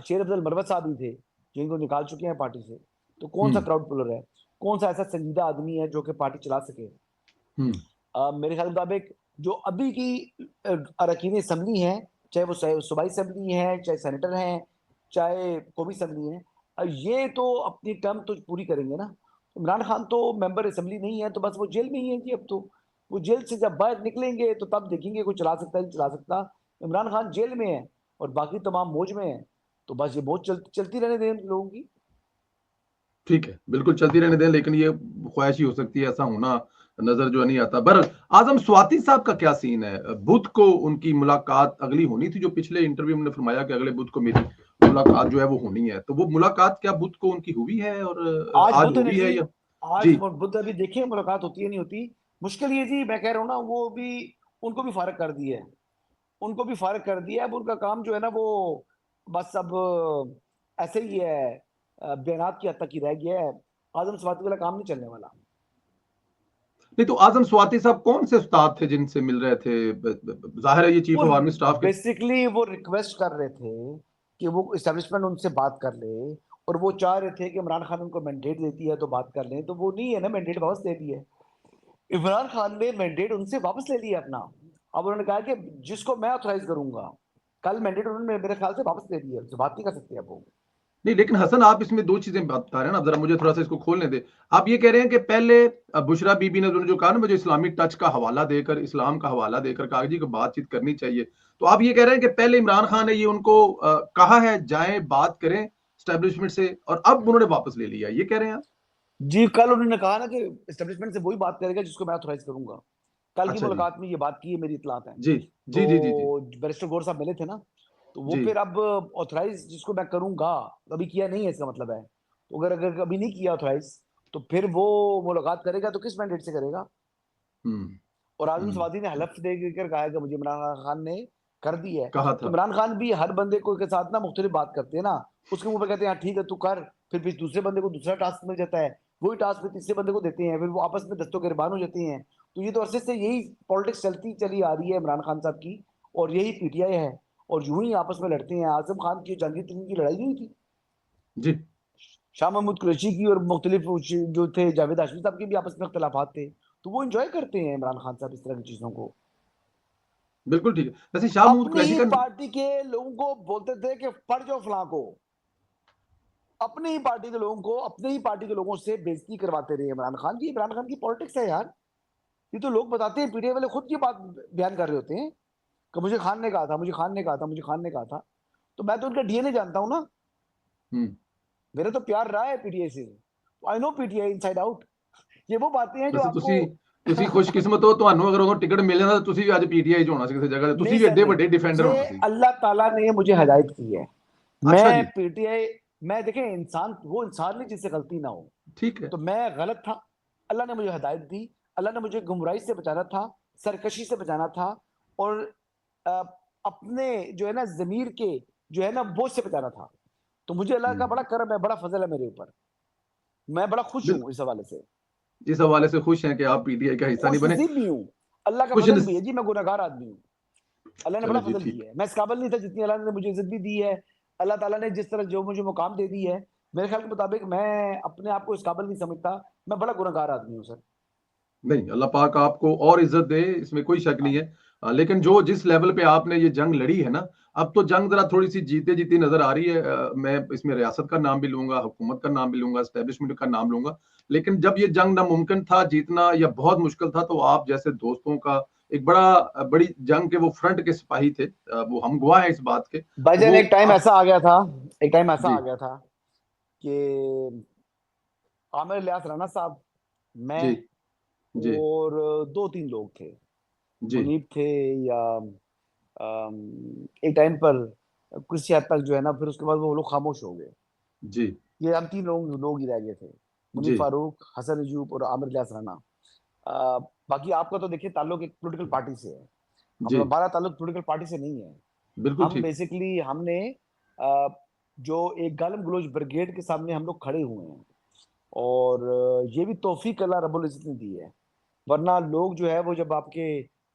[SPEAKER 2] शेर अफजल मरवत साहब ही थे जो इनको निकाल चुके हैं पार्टी से। तो कौन सा
[SPEAKER 1] हम्म।
[SPEAKER 2] क्राउड पुलर है, कौन सा ऐसा संजीदा आदमी है जो कि पार्टी चला सके?
[SPEAKER 1] हम्म।
[SPEAKER 2] मेरे ख्याल मुताबिक जो अभी की अरकान असम्बली हैं, चाहे वो सूबाई असम्बली है, चाहे सेनेटर हैं, चाहे कौमी असम्बली है, ये तो अपनी टर्म तो पूरी करेंगे ना। इमरान खान तो मेंबर असम्बली नहीं है, तो बस वो जेल में ही है जी अब तो। वो जेल से जब बाहर निकलेंगे तो तब देखेंगे कोई चला सकता है नहीं चला सकता। इमरान खान जेल में है और बाकी तमाम मौज में है, तो बस ये मौज चलती रहने दें लोगों की।
[SPEAKER 1] ठीक है, बिल्कुल चलती रहने दें, लेकिन ये ख्वाहिश ही हो सकती है, ऐसा होना नजर जो नहीं आता। बर आजम स्वाति साहब का क्या सीन है? बुध को उनकी मुलाकात अगली होनी थी, जो पिछले इंटरव्यू में फरमाया कि अगले बुध को मेरी मुलाकात जो है वो होनी है, तो वो मुलाकात क्या बुध को उनकी हुई है? और
[SPEAKER 2] आज
[SPEAKER 1] आज
[SPEAKER 2] बुध है ना
[SPEAKER 1] हुई
[SPEAKER 2] जी,
[SPEAKER 1] है या?
[SPEAKER 2] आज
[SPEAKER 1] जी।
[SPEAKER 2] बुध, अभी देखिए मुलाकात होती है नहीं होती। मुश्किल ये जी, मैं कह रहा हूँ ना, वो भी उनको भी फारग कर दिया है, उनको भी फारग कर दिया है। अब उनका काम जो है ना वो बस अब ऐसे ही है, बयानात की हद तक ही रह गया है। आजम सवाती वाला काम नहीं चलने वाला।
[SPEAKER 1] नहीं, तो आजम स्वाति साहब कौन से उस्ताद थे जिनसे मिल रहे थे? जाहिर है ये चीफ
[SPEAKER 2] वो
[SPEAKER 1] ऑफ आर्मी स्टाफ के।
[SPEAKER 2] बेसिकली वो रिक्वेस्ट कर रहे थे कि वो इस्टेब्लिशमेंट उनसे बात कर ले, और वो चाह रहे थे कि इमरान खान उनको मैंडेट देती है तो बात कर लें, तो वो नहीं है ना, मैंडेट वापस दे दी है। इमरान खान ने मैंडेट उनसे वापस ले लिया अपना। अब उन्होंने कहा कि जिसको मैं ऑथराइज करूंगा, कल मैंडेट उन्होंने मेरे ख्याल से वापस ले दिया, उससे बात नहीं कर सकते अब वो।
[SPEAKER 1] नहीं, लेकिन हसन आप इसमें 2 चीज़ें बता रहे हैं ना, अब ज़रा मुझे थोड़ा-सा इसको खोलने दें। आप ये कह रहे हैं कि पहले बुशरा बीबी ने उन्होंने जो कहा ना, मुझे इस्लामिक टच का हवाला देकर, इस्लाम का हवाला देकर कहा जी कि बातचीत करनी चाहिए। तो आप ये कह रहे हैं कि पहले इमरान खान ने ये उनको कहा है जाएँ बात करें एस्टेब्लिशमेंट से और अब उन्होंने वापस ले लिया, ये कह रहे हैं आप?
[SPEAKER 2] जी, कल उन्होंने कहा ना कि एस्टेब्लिशमेंट से वही बात करेगा जिसको मैं ऑथराइज करूंगा। कल की
[SPEAKER 1] अच्छा जी।
[SPEAKER 2] मुलाकात में ये बात की है, मेरी इतलात है।
[SPEAKER 1] जी। जी, जी, जी, जी।
[SPEAKER 2] तो बैरिस्टर गौर साहब मिले थे ना, तो वो
[SPEAKER 1] जी।
[SPEAKER 2] फिर अब ऑथराइज जिसको मैं करूंगा, अभी किया नहीं है इसका मतलब है। तो अगर अगर अभी नहीं किया ऑथराइज, तो फिर वो मुलाकात करेगा तो किस मैंडेट से करेगा?
[SPEAKER 1] हुँ,
[SPEAKER 2] और आजम
[SPEAKER 1] हुँ।
[SPEAKER 2] सवादी ने हलफ दे कर कहा है कि मुझे इमरान खान ने कर दी है।
[SPEAKER 1] कहा
[SPEAKER 2] तो
[SPEAKER 1] था।
[SPEAKER 2] इमरान खान भी हर बंदे को के साथ ना मुख्तलिफ बात करते हैं ना, उसके मुंह पे कहते हैं हाँ ठीक है तू कर, फिर दूसरे बंदे को दूसरा टास्क मिल जाता है, वही टास्क फिर तीसरे बंदे को देते हैं, फिर वो आपस में दस्तों गिरबान हो जाते हैं। तो ये तो अरसे से यही पॉलिटिक्स चलती चली आ रही है इमरान खान साहब की, और यही पीटीआई है, और यूं ही आपस में लड़ते हैं। आजम खान की जहांगीर तरीन की लड़ाई हुई थी,
[SPEAKER 1] जी।
[SPEAKER 2] शाह महमूद कुरैशी की और मुख्तलिफ जो थे जावेद हाशमी साहब के भी आपस में इख्तलाफात थे। तो वो इंजॉय करते हैं इमरान खान साहब इस तरह की चीजों को।
[SPEAKER 1] बिल्कुल ठीक है। वैसे शाह महमूद
[SPEAKER 2] अपनी
[SPEAKER 1] कुरैशी
[SPEAKER 2] ही
[SPEAKER 1] का
[SPEAKER 2] पार्टी के लोगों को बोलते थे कि पढ़ जाओ फलां को, अपनी ही पार्टी के लोगों को, अपने ही पार्टी के लोगों से बेइज्जती करवाते रहे इमरान खान की। इमरान खान की पॉलिटिक्स है यार, ये तो लोग बताते हैं, पीटीआई वाले खुद ये बात बयान कर रहे होते हैं कि मुझे खान ने कहा था, मुझे खान ने कहा था, मुझे खान ने कहा था। तो मैं तो उनका डीएनए जानता हूं ना,
[SPEAKER 1] हुँ।
[SPEAKER 2] मेरा तो प्यार रहा है पीटीआई से, I know PTI inside out. ये वो बातें हैं जो
[SPEAKER 1] वैसे
[SPEAKER 2] आपको
[SPEAKER 1] ਤੁਸੀਂ ਖੁਸ਼ਕਿਸਮਤ ਹੋ ਤੁਹਾਨੂੰ ਅਗਰ ਉਹ ਟਿਕਟ ਮਿਲ ਜਾਂਦਾ ਤਾਂ ਤੁਸੀਂ ਵੀ ਅੱਜ ਪੀਟੀਆਈ 'ਚ ਹੋਣਾ ਸੀ ਕਿਸੇ जगह ਤੇ
[SPEAKER 2] नहीं
[SPEAKER 1] ਤੁਸੀਂ ਵੀ
[SPEAKER 2] सर
[SPEAKER 1] ਐਡੇ
[SPEAKER 2] नहीं,
[SPEAKER 1] ਵੱਡੇ डिफेंडर
[SPEAKER 2] मुझे
[SPEAKER 1] होना ਸੀ
[SPEAKER 2] अल्लाह ताला ने मुझे हिदायत की है।
[SPEAKER 1] अच्छा
[SPEAKER 2] मैं
[SPEAKER 1] जी
[SPEAKER 2] पीटीआई, मैं देखें इंसान वो इंसान नहीं जिससे गलती ना हो।
[SPEAKER 1] ठीक है
[SPEAKER 2] तो मैं गलत था, अल्लाह ने मुझे हिदायत दी, अल्लाह ने मुझे गुमराही से बचाना था, सरकशी से बचाना था, और अ, अपने जो है ना जमीर के जो है ना बोझ से बचाना था। तो मुझे अल्लाह का
[SPEAKER 1] हम्म,
[SPEAKER 2] बड़ा करम है, बड़ा फजल है मेरे ऊपर। मैं बड़ा खुश
[SPEAKER 1] बिल
[SPEAKER 2] हूँ इस हवाले से।
[SPEAKER 1] इस हवाले से खुश हैं कि आप पीटीआई का हिस्सा नहीं
[SPEAKER 2] खुश
[SPEAKER 1] बने
[SPEAKER 2] नसीब भी हूँ, अल्लाह का
[SPEAKER 1] खुश
[SPEAKER 2] फजल भी है
[SPEAKER 1] नस...
[SPEAKER 2] जी, मैं गुनहगार आदमी हूँ। अल्लाह ने बड़ा
[SPEAKER 1] चले जी
[SPEAKER 2] फजल
[SPEAKER 1] ठीक
[SPEAKER 2] किया है, मैं इस काबिल नहीं था जितनी अल्लाह ने मुझे इज्जत भी दी है। अल्लाह ताला ने जिस तरह जो मुझे मुकाम दे दी है, मेरे ख्याल के मुताबिक मैं अपने आप को इस काबिल नहीं समझता। मैं बड़ा गुनहगार आदमी हूँ सर।
[SPEAKER 1] नहीं अल्लाह पाक आपको और इज्जत दे इसमें कोई शक नहीं है
[SPEAKER 2] आमीन।
[SPEAKER 1] लेकिन जो जिस लेवल पे आपने ये जंग लड़ी है ना अब तो जंग जरा थोड़ी सी जीते जीती नजर आ रही है मैं इसमें रियासत का नाम भी लूंगा हुकूमत का नाम भी लूंगा एस्टेब्लिशमेंट का नाम लूंगा लेकिन जब ये जंग नामुमकिन था जीतना या बहुत मुश्किल था तो आप जैसे दोस्तों का एक बड़ी जंग के वो फ्रंट के सिपाही थे वो हम गवाह हैं इस बात के तो
[SPEAKER 2] भाईजान
[SPEAKER 1] वो
[SPEAKER 2] एक टाइम
[SPEAKER 1] आप
[SPEAKER 2] ऐसा आ गया था, एक टाइम ऐसा
[SPEAKER 1] जी
[SPEAKER 2] आ गया था कि आमिर इलियास राणा साहब, मैं,
[SPEAKER 1] जी जी
[SPEAKER 2] और दो तीन लोग थे,
[SPEAKER 1] जी
[SPEAKER 2] मुनीब थे, या एक टाइम पर किसी हद तक जो है ना, फिर उसके बाद वो लोग खामोश हो गए।
[SPEAKER 1] जी
[SPEAKER 2] ये हम तीन लोग ही रह गए थे, मुनीब
[SPEAKER 1] जी
[SPEAKER 2] फारूक, हसन अयूब और आमिर इलियास राणा। बाकी आपका तो देखिए ताल्लुक एक पॉलिटिकल पार्टी से है,
[SPEAKER 1] जी
[SPEAKER 2] हमारा ताल्लुक पॉलिटिकल पार्टी से नहीं है।
[SPEAKER 1] बिल्कुल
[SPEAKER 2] हम
[SPEAKER 1] ठीक
[SPEAKER 2] बेसिकली हमने अ, जो एक गालिब गलोच ब्रिगेड के सामने हम लोग खड़े हुए हैं, और ये भी तौफीक अल्लाह रब्बुल इज्जत ने दी है। वरना लोग जो है वो जब आपके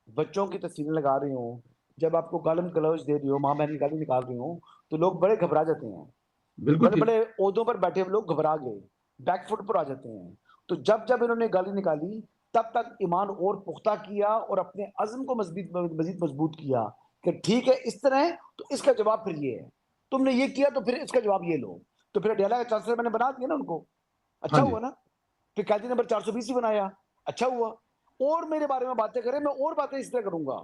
[SPEAKER 2] बच्चों की तस्वीरें लगा रहे हो, जब आपको गालिब गलौज दे रही हो, माँ बहन की गाली निकाल रही हो, तो लोग बड़े घबरा जाते हैं।
[SPEAKER 1] बिल्कुल
[SPEAKER 2] बड़े
[SPEAKER 1] ठीक
[SPEAKER 2] बड़े ओहदों पर बैठे हुए लोग घबरा गए, बैकफुट पर आ जाते हैं। तो जब जब इन्होंने गाली निकाली, तब तक ईमान और पुख्ता किया और अपने अज़्म को मजीद मजबूत किया कि ठीक है इस तरह है तो इसका जवाब फिर ये है, तुमने ये किया तो फिर इसका जवाब ये लो। तो फिर अडियाला का चांसलर मैंने बना दिया ना उनको,
[SPEAKER 1] हाँ
[SPEAKER 2] अच्छा
[SPEAKER 1] जी
[SPEAKER 2] हुआ ना। फिर कायदे नंबर 420 ही बनाया, अच्छा हुआ। और मेरे बारे में बातें करें, मैं और बातें इस तरह करूंगा,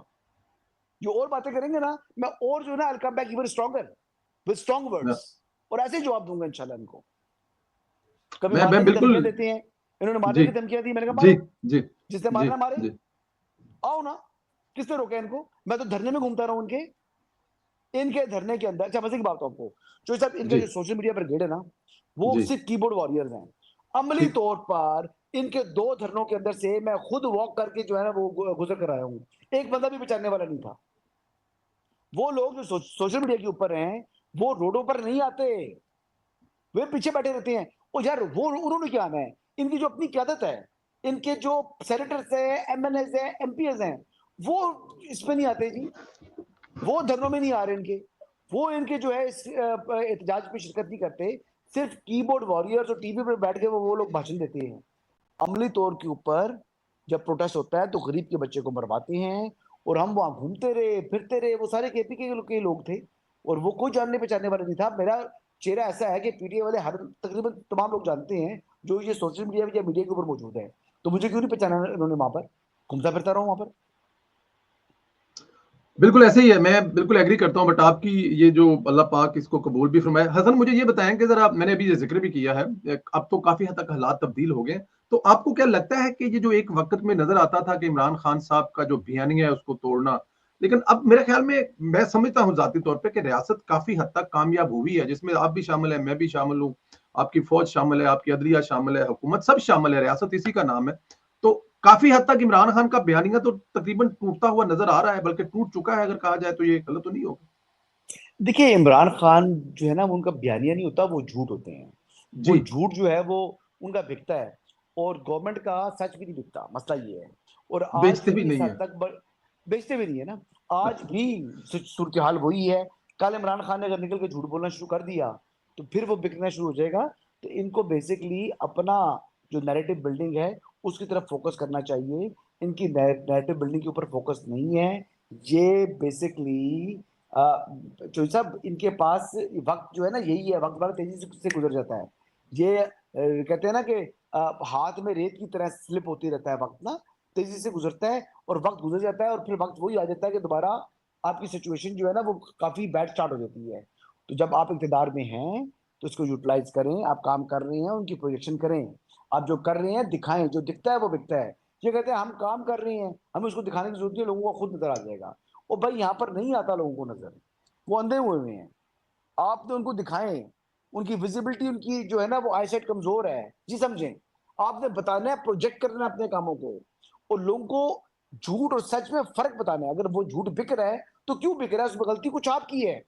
[SPEAKER 2] जो और बातें करेंगे ना, मैं और जो है ना, I come back even stronger with strong words, और ऐसे ही जवाब दूंगा इंशाल्लाह इनको। कभी
[SPEAKER 1] मैं
[SPEAKER 2] मारने की
[SPEAKER 1] बिल्कुल
[SPEAKER 2] धमकियां देते हैं, इन्होंने मारने
[SPEAKER 1] जी
[SPEAKER 2] की धमकियां दी, मैंने कहा
[SPEAKER 1] जी
[SPEAKER 2] मारो,
[SPEAKER 1] जी
[SPEAKER 2] जिसने
[SPEAKER 1] जी
[SPEAKER 2] मारना मारे,
[SPEAKER 1] जी
[SPEAKER 2] आओ ना। किसने रोका इनको? मैं तो धरने में घूमता रहा हूं इनके, इनके धरने के अंदर। अच्छा मजे की बात हो आपको, जो सब इनका
[SPEAKER 1] जी
[SPEAKER 2] जो सोशल मीडिया पर गेड़ है ना, वो
[SPEAKER 1] जी
[SPEAKER 2] सिर्फ कीबोर्ड वॉरियर्स हैं। अमली
[SPEAKER 1] ठीक
[SPEAKER 2] तौर पर इनके दो धरनों के अंदर से मैं खुद वॉक करके जो है ना वो गुजर कर आया हूँ, एक बंदा भी बचाने वाला नहीं था। वो लोग जो सोशल मीडिया के ऊपर हैं, वो रोडों पर नहीं आते, वे पीछे बैठे रहते हैं। और यार वो उन्होंने क्या आना है, इनकी जो अपनी क्यादत है, इनके जो सेनेटर्स है, एमएनएस है, एमपीएस हैं, वो इसमें नहीं आते जी, वो धरनों में नहीं आ रहे इनके। वो इनके जो है इस एहतजाज में शिरकत नहीं करते, सिर्फ कीबोर्ड वॉरियर्स और टीवी पर बैठ के वो लोग भाषण देते हैं। अमली तौर के ऊपर जब प्रोटेस्ट होता है तो गरीब के बच्चे को मरवाते हैं, और हम वहां घूमते रहे फिरते रहे। वो सारे केपी के लोग थे, और वो कोई जानने पहचानने वाला नहीं था। मेरा चेहरा ऐसा है कि पीटीआई वाले हर तकरीबन तमाम लोग जानते हैं जो ये सोशल मीडिया या मीडिया के ऊपर मौजूद है। तो मुझे क्यों नहीं पहचाना इन्होंने? वहां पर घूमता फिरता रहा हूं वहां पर।
[SPEAKER 1] बिल्कुल ऐसे ही है, मैं बिल्कुल एग्री करता हूँ, बट आपकी ये जो अल्लाह पाक इसको कबूल भी फरमाए। हसन, मुझे ये बताएं कि जरा, मैंने अभी ये जिक्र भी किया है, अब तो काफी हद तक हालात तब्दील हो गए, तो आपको क्या लगता है कि ये जो एक वक्त में नजर आता था कि इमरान खान साहब का जो बयानिया है उसको तोड़ना, लेकिन अब मेरे ख्याल में, मैं समझता हूँ जाती तौर पे कि रियासत काफी हद तक कामयाब हुई है, जिसमें आप भी शामिल है, मैं भी शामिल हूँ, आपकी फौज शामिल है, आपकी अदलिया शामिल है, हुकूमत सब शामिल है, रियासत इसी का नाम है। तो काफी हद तक इमरान खान का बयानिया तो तकरीबन टूटता हुआ नजर आ रहा है, बल्कि टूट चुका है अगर कहा जाए, तो ये गलत तो नहीं होगा?
[SPEAKER 2] देखिए, इमरान खान जो है ना, वो उनका बयानिया नहीं होता, वो झूठ होते हैं। वो
[SPEAKER 1] जी।
[SPEAKER 2] झूठ जो है वो उनका बिकता है, और गवर्नमेंट का सच भी नहीं बिकता। मसला ये है। और आज
[SPEAKER 1] बेचते भी
[SPEAKER 2] भी इस
[SPEAKER 1] नहीं
[SPEAKER 2] हद
[SPEAKER 1] है।
[SPEAKER 2] तक बेचते भी नहीं है ना। आज भी सूरत हाल वही है। कल इमरान खान ने अगर निकल के झूठ बोलना शुरू कर दिया तो फिर वो बिकना शुरू हो जाएगा। तो इनको बेसिकली अपना जो नैरेटिव बिल्डिंग है उसकी तरफ फोकस करना चाहिए। इनकी नैरेटिव बिल्डिंग के ऊपर फोकस नहीं है। ये बेसिकली चोई साहब, इनके पास वक्त जो है ना, यही है, वक्त बड़ा तेजी से गुजर जाता है। ये कहते हैं ना कि हाथ में रेत की तरह स्लिप होती रहता है वक्त ना, तेजी से गुजरता है, और वक्त गुजर जाता है, और फिर वक्त वही आ जाता है कि दोबारा आपकी सिचुएशन जो है ना वो काफी बैड स्टार्ट हो जाती है। तो जब आप इक़्तिदार में हैं तो इसको यूटिलाइज करें। आप काम कर रहे हैं, उनकी प्रोजेक्शन करें। आप जो कर रहे हैं दिखाएं, जो दिखता है वो बिकता है। ये कहते हैं हम काम कर रहे हैं, हमें उसको दिखाने की जरूरत नहीं है, लोगों को खुद नजर आ जाएगा। और भाई यहाँ पर नहीं आता लोगों को नजर, वो अंधे हुए हैं। आपने उनको दिखाएं, उनकी विजिबिलिटी, उनकी जो है ना वो आईसाइट कमजोर है जी, समझें। आपने बताना है, प्रोजेक्ट करना है अपने कामों को, और लोगों को झूठ और सच में फर्क बताना है। अगर वो झूठ बिक रहा है तो क्यों बिक रहा है, उसमें गलती कुछ आपकी है।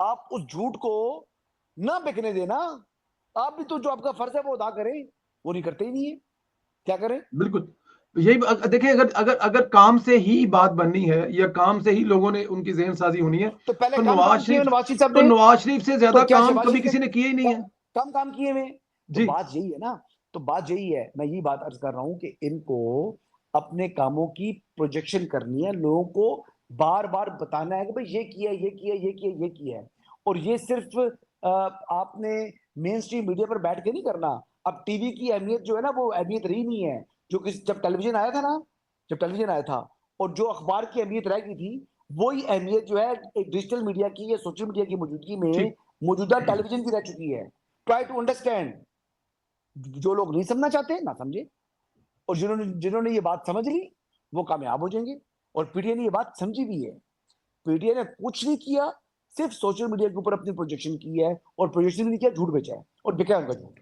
[SPEAKER 2] आप उस झूठ को ना बिकने देना। आप भी तो जो आपका फर्ज है वो अदा करें, वो नहीं करते ही नहीं है। क्या करें?
[SPEAKER 1] बिल्कुल। तो यही देखिए, अगर अगर अगर काम से ही बात बननी है, या काम से ही लोगों ने उनकी ज़हन साजी होनी है,
[SPEAKER 2] तो पहले
[SPEAKER 1] तो
[SPEAKER 2] कम काम किए नवाज शरीफ साहब ने,
[SPEAKER 1] नवाज शरीफ से
[SPEAKER 2] तो
[SPEAKER 1] ज्यादा
[SPEAKER 2] क्या
[SPEAKER 1] काम
[SPEAKER 2] शहबाज
[SPEAKER 1] कभी
[SPEAKER 2] शरीफ ने
[SPEAKER 1] किसी ने किए ही नहीं है।
[SPEAKER 2] कम काम किए हुए? तो
[SPEAKER 1] जी।
[SPEAKER 2] बात यही है ना। तो बात यही है, मैं यही बात अर्ज कर रहा हूं कि इनको अपने कामों की प्रोजेक्शन करनी है, लोगों को बार बार बताना है कि भाई ये किया, ये किया, ये किया, ये किया है। और ये सिर्फ आपने मेन स्ट्रीम मीडिया पर बैठ के नहीं करना। अब टीवी की अहमियत जो है ना वो अहमियत रही नहीं है जो कि जब टेलीविजन आया था ना, जब टेलीविजन आया था, और जो अखबार की अहमियत रह गई थी, वही अहमियत जो है एक डिजिटल मीडिया की या सोशल मीडिया की मौजूदगी में
[SPEAKER 1] ठीक।
[SPEAKER 2] मौजूदा टेलीविजन की रह चुकी है। Try to understand. जो लोग नहीं समझना चाहते ना समझे, और जिन्होंने जिन्होंने ये बात समझ ली वो कामयाब हो जाएंगे। और पीटीआई ने ये बात समझी भी है। पीटीआई ने कुछ नहीं किया, सिर्फ सोशल मीडिया के ऊपर अपनी प्रोजेक्शन की है, और प्रोजेक्शन भी नहीं किया, झूठ बेचा है, और बिका है उनका झूठ।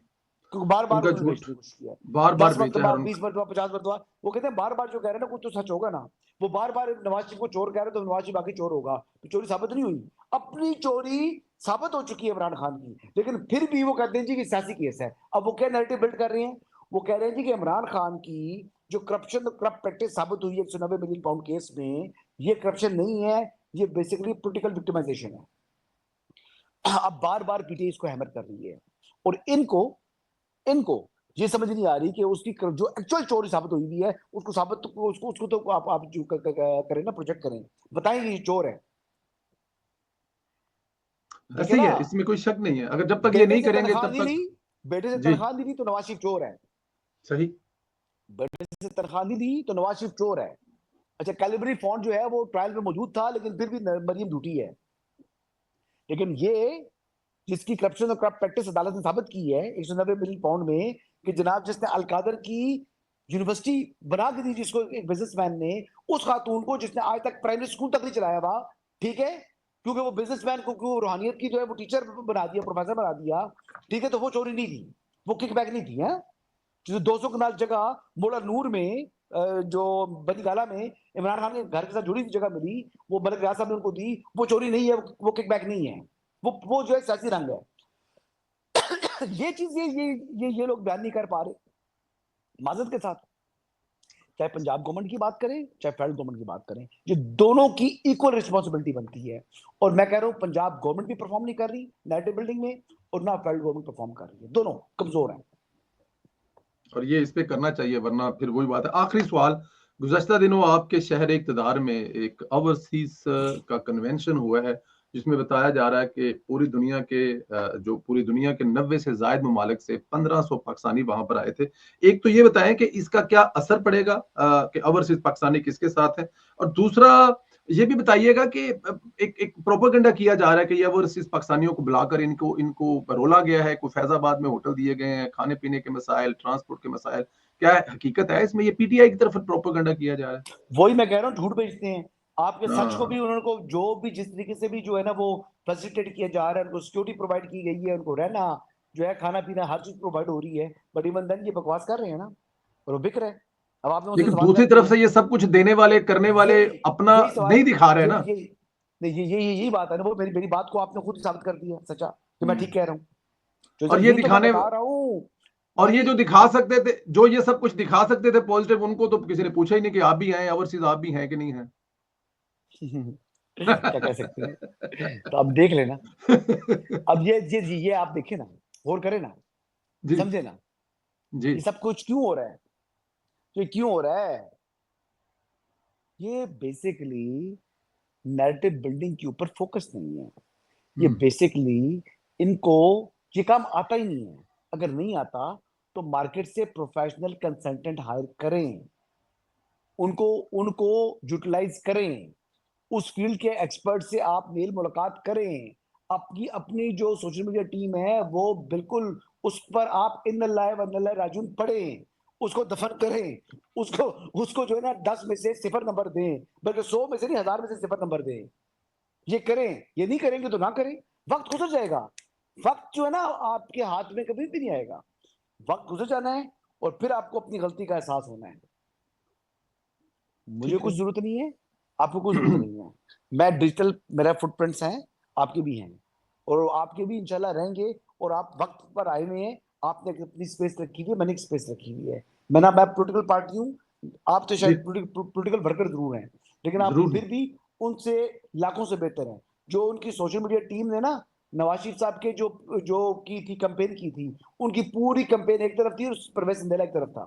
[SPEAKER 2] क्योंकि बार बार
[SPEAKER 1] उनका
[SPEAKER 2] उन्होंने
[SPEAKER 1] झूठ
[SPEAKER 2] बेचने की कोशिश किया है।
[SPEAKER 1] बार बार
[SPEAKER 2] 10
[SPEAKER 1] बेचा है,
[SPEAKER 2] मरतबा,
[SPEAKER 1] और
[SPEAKER 2] 20 मरतबा, 50 मरतबा। वो कहते हैं बार बार जो कह रहे हैं ना कुछ तो सच होगा ना। वो बार बार नवाज शरीफ को चोर कह रहे हैं तो नवाज शरीफ बाकी चोर होगा, तो चोरी साबित नहीं हुई। अपनी चोरी साबित हो चुकी है इमरान खान की, लेकिन फिर भी वो कहते हैं जी कि सियासी केस है। अब वो क्या नैरेटिव बिल्ड कर रहे हैं? वो कह रहे हैं जी कि इमरान खान की जो करप्शन, करप्ट प्रैक्टिस साबित हुई है 190 मिलियन पाउंड केस में, ये करप्शन नहीं है, ये बेसिकली पोलिटिकल विक्टिमाइजेशन है। अब बार बार पीटीआई इसको हैमर कर रही है, और इनको इनको ये समझ नहीं आ रही कि उसकी जो एक्चुअल चोरी साबित हुई हुई है उसको साबित, उसको उसको तो आप जो करें ना, प्रोजेक्ट करें, बताएं कि ये चोर है। ठीक है
[SPEAKER 1] ऐसे ही
[SPEAKER 2] ना?
[SPEAKER 1] है, इसमें कोई शक नहीं है, अगर जब तक ये
[SPEAKER 2] बेटे
[SPEAKER 1] नहीं
[SPEAKER 2] से
[SPEAKER 1] करेंगे
[SPEAKER 2] तनख्वाह
[SPEAKER 1] तब
[SPEAKER 2] नहीं ली,
[SPEAKER 1] तक।
[SPEAKER 2] बेटे से
[SPEAKER 1] जी।
[SPEAKER 2] तनख्वाह नहीं ली तो नवाज शरीफ चोर है।
[SPEAKER 1] सही।
[SPEAKER 2] बेटे से तनख्वाह नहीं दी तो नवाज शरीफ चोर है। अच्छा, कैलिबरी फॉन्ट जो है वो ट्रायल में मौजूद था, लेकिन फिर भी मरियम झूठी है। लेकिन ये जिसकी करप्शन और करप्ट प्रैक्टिस अदालत ने साबित की है 190 मिलियन पाउंड में, कि जनाब जिसने अलकादर की यूनिवर्सिटी बना दी थी, जिसको एक बिजनेसमैन ने, उस खातून को जिसने आज तक प्राइमरी स्कूल तक नहीं चलाया हुआ, ठीक है, क्योंकि वो बिजनेसमैन को रूहानियत की जो है वो टीचर बना दिया, प्रोफेसर बना दिया, ठीक है, तो वो चोरी नहीं थी, वो किकबैक नहीं थी। है जो 200 कनाल जगह मोड़ा नूर में, जो बंदीगाला में इमरान खान के घर के साथ जुड़ी हुई जगह मिली, वो मलिक रियाज साहब ने उनको दी, वो चोरी नहीं है, वो किकबैक नहीं है, वो जो है सियासी रंग है। ये चीज ये लोग बयान नहीं कर पा रहे, माजरत के साथ। चाहे पंजाब गवर्नमेंट की बात करें चाहे फेडरल गवर्नमेंट की बात करें, ये दोनों की इक्वल रिस्पॉन्सिबिलिटी बनती है। और मैं कह रहा हूं पंजाब गवर्नमेंट भी परफॉर्म नहीं कर रही नैरेटिव बिल्डिंग में, और ना फेडरल गवर्नमेंट परफॉर्म कर रही है, दोनों कमजोर हैं।
[SPEAKER 1] और ये इस पे करना चाहिए, वरना फिर वही बात है। आखिरी सवाल, गुज़श्ता दिनों आपके शहर इक़्तिदार में एक ओवरसीज़ का कन्वेंशन हुआ है, जिसमें बताया जा रहा है कि पूरी दुनिया के 90 से ज़ायद ममालिक से 1500 पाकिस्तानी वहाँ पर आए थे। एक तो ये बताएँ कि इसका क्या असर पड़ेगा, कि ओवरसीज़ पाकिस्तानी किसके साथ हैं? और दूसरा ये भी बताइएगा कि एक एक प्रोपेगेंडा किया जा रहा है कि ये ओवरसीज़ पाकिस्तानियों को बुलाकर इनको इनको रोला गया है, कोई फैज़ाबाद में होटल दिए गए हैं, खाने-पीने के मसाइल, ट्रांसपोर्ट के मसाइल। क्या हकीकत है इसमें? ये पीटीआई की तरफ प्रोपेगेंडा किया जा रहा है?
[SPEAKER 2] वही मैं कह रहा हूँ, झूठ बेचते हैं। आपके सच को भी
[SPEAKER 1] हाँ,
[SPEAKER 2] उन्होंने को जो भी जिस तरीके से भी जो है ना वो फैसिलिटेट किया जा रहा है, उनको सिक्योरिटी प्रोवाइड की गई है, उनको रहना जो है, खाना पीना हर चीज प्रोवाइड हो रही है, बट इवन देन ये बकवास कर रहे हैं ना, और वो बिक रहे हैं। अब आपने उनसे
[SPEAKER 1] लेकिन
[SPEAKER 2] सवाल
[SPEAKER 1] दूसरी
[SPEAKER 2] कर
[SPEAKER 1] तरफ
[SPEAKER 2] दिया,
[SPEAKER 1] से ये सब कुछ देने वाले, करने वाले
[SPEAKER 2] यही
[SPEAKER 1] अपना
[SPEAKER 2] यही सवाल,
[SPEAKER 1] नहीं दिखा रहे हैं
[SPEAKER 2] यही
[SPEAKER 1] ना।
[SPEAKER 2] यही नहीं, यही बात है ना, वो मेरी बात को आपने खुद साबित कर दिया सच्चा कि मैं
[SPEAKER 1] हुँ।
[SPEAKER 2] ठीक कह रहा हूँ। जो
[SPEAKER 1] और
[SPEAKER 2] जब
[SPEAKER 1] ये
[SPEAKER 2] यही तो मैं
[SPEAKER 1] दिखाने
[SPEAKER 2] बता रहा हूँ
[SPEAKER 1] और ये
[SPEAKER 2] भाई।
[SPEAKER 1] जो दिखा सकते थे, जो ये सब कुछ दिखा सकते थे पॉजिटिव, उनको तो किसी ने पूछा ही नहीं कि आप भी हैं, ओवरसीज़ आप भी हैं कि नहीं हैं?
[SPEAKER 2] क्या कह सकते हैं, तो अब देख लेना। अब ये आप देखे ना, गौर करें ना,
[SPEAKER 1] जी,
[SPEAKER 2] समझे ना,
[SPEAKER 1] जी।
[SPEAKER 2] ये सब कुछ क्यों हो रहा है, ये क्यों हो रहा है? ये बेसिकली नैरेटिव बिल्डिंग के ऊपर फोकस नहीं है। ये
[SPEAKER 1] हुँ,
[SPEAKER 2] बेसिकली इनको ये काम आता ही नहीं है। अगर नहीं आता तो मार्केट से प्रोफेशनल कंसल्टेंट हायर करें, उनको उनको यूटिलाइज करें, उस फील्ड के एक्सपर्ट से आप मेल मुलाकात करें। आपकी अपनी जो सोशल मीडिया टीम है वो बिल्कुल उस पर आप इन लाइव राजून पढ़ें, उसको दफन करें, उसको उसको जो है ना 10 में से 0 नंबर दें, बल्कि 100 में से नहीं, 1000 में से 0 नंबर दें। ये करें, ये नहीं करेंगे तो ना करें। वक्त गुजर जाएगा, वक्त जो है ना आपके हाथ में कभी भी नहीं आएगा। वक्त गुजर जाना है और फिर आपको अपनी गलती का एहसास होना है। मुझे
[SPEAKER 1] ठीक
[SPEAKER 2] कुछ
[SPEAKER 1] है।
[SPEAKER 2] जरूरत नहीं है, आपको कोई जरूरत नहीं है। मैं डिजिटल, मेरा फुटप्रिंट्स हैं, आपके भी हैं, और आपके भी इंशाल्लाह रहेंगे। और आप वक्त पर आए हुए हैं, आपने अपनी स्पेस रखी हुई है, मैंने एक स्पेस रखी हुई है। मैं पॉलिटिकल पार्टी हूँ, आप तो
[SPEAKER 1] जी,
[SPEAKER 2] शायद पॉलिटिकल वर्कर जरूर हैं, लेकिन आप
[SPEAKER 1] ज़रूर।
[SPEAKER 2] फिर भी उनसे लाखों से बेहतर हैं। जो उनकी सोशल मीडिया टीम ने ना नवाज शरीफ साहब के जो जो की थी, कंपेन की थी, उनकी पूरी कंपेन एक तरफ थी और परवेज इंदिरा एक तरफ था।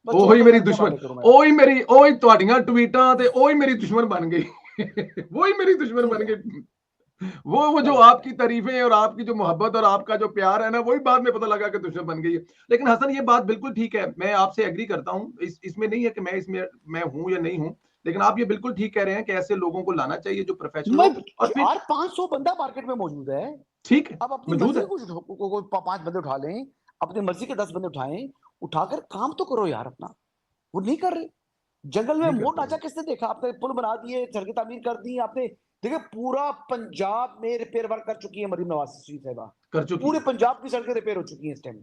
[SPEAKER 2] बस छोड़
[SPEAKER 1] ओही
[SPEAKER 2] दो
[SPEAKER 1] मेरी
[SPEAKER 2] यार, क्या
[SPEAKER 1] दुश्मन,
[SPEAKER 2] बातें करूं मैं यार।
[SPEAKER 1] ओही ਤੁਹਾਡੀਆਂ ट्वीटां ते ओही मेरी दुश्मन बन गई। वही मेरी दुश्मन
[SPEAKER 2] ठीक
[SPEAKER 1] बन
[SPEAKER 2] है,
[SPEAKER 1] गई। वो जो
[SPEAKER 2] गलत है।
[SPEAKER 1] आपकी तारीफें और आपकी जो मोहब्बत और आपका जो प्यार है ना, वही बाद में पता लगा कि दुश्मन बन गई है। लेकिन हसन, ये बात बिल्कुल ठीक है, मैं आपसे एग्री करता हूँ। इसमें नहीं है कि मैं हूँ या नहीं हूँ, लेकिन आप ये बिल्कुल ठीक कह रहे हैं कि ऐसे लोगों को लाना चाहिए जो प्रोफेशनल
[SPEAKER 2] मैं
[SPEAKER 1] हो। और फिर
[SPEAKER 2] यार 500 बंदा मार्केट में मौजूद है।
[SPEAKER 1] ठीक है,
[SPEAKER 2] अब अपनी
[SPEAKER 1] मौजूद
[SPEAKER 2] मर्जी
[SPEAKER 1] है।
[SPEAKER 2] के कुछ कोई 5 बंदे उठा लें, अपनी मर्जी के 10 बंदे उठाएं, उठाकर काम तो करो यार अपना। वो नहीं कर रहे। जंगल में
[SPEAKER 1] नहीं
[SPEAKER 2] मोर
[SPEAKER 1] करते
[SPEAKER 2] नाचा
[SPEAKER 1] हैं।
[SPEAKER 2] किसने देखा? आपने पुल बना दिए, सड़कें तामीर कर दी आपने। देखिए पूरा पंजाब में रिपेयर वर्क कर चुकी है मरीम नवाज शरीफ साहबा।
[SPEAKER 1] कर चुकी
[SPEAKER 2] पूरे
[SPEAKER 1] है।
[SPEAKER 2] पंजाब की सड़कें रिपेयर हो चुकी हैं इस टाइम।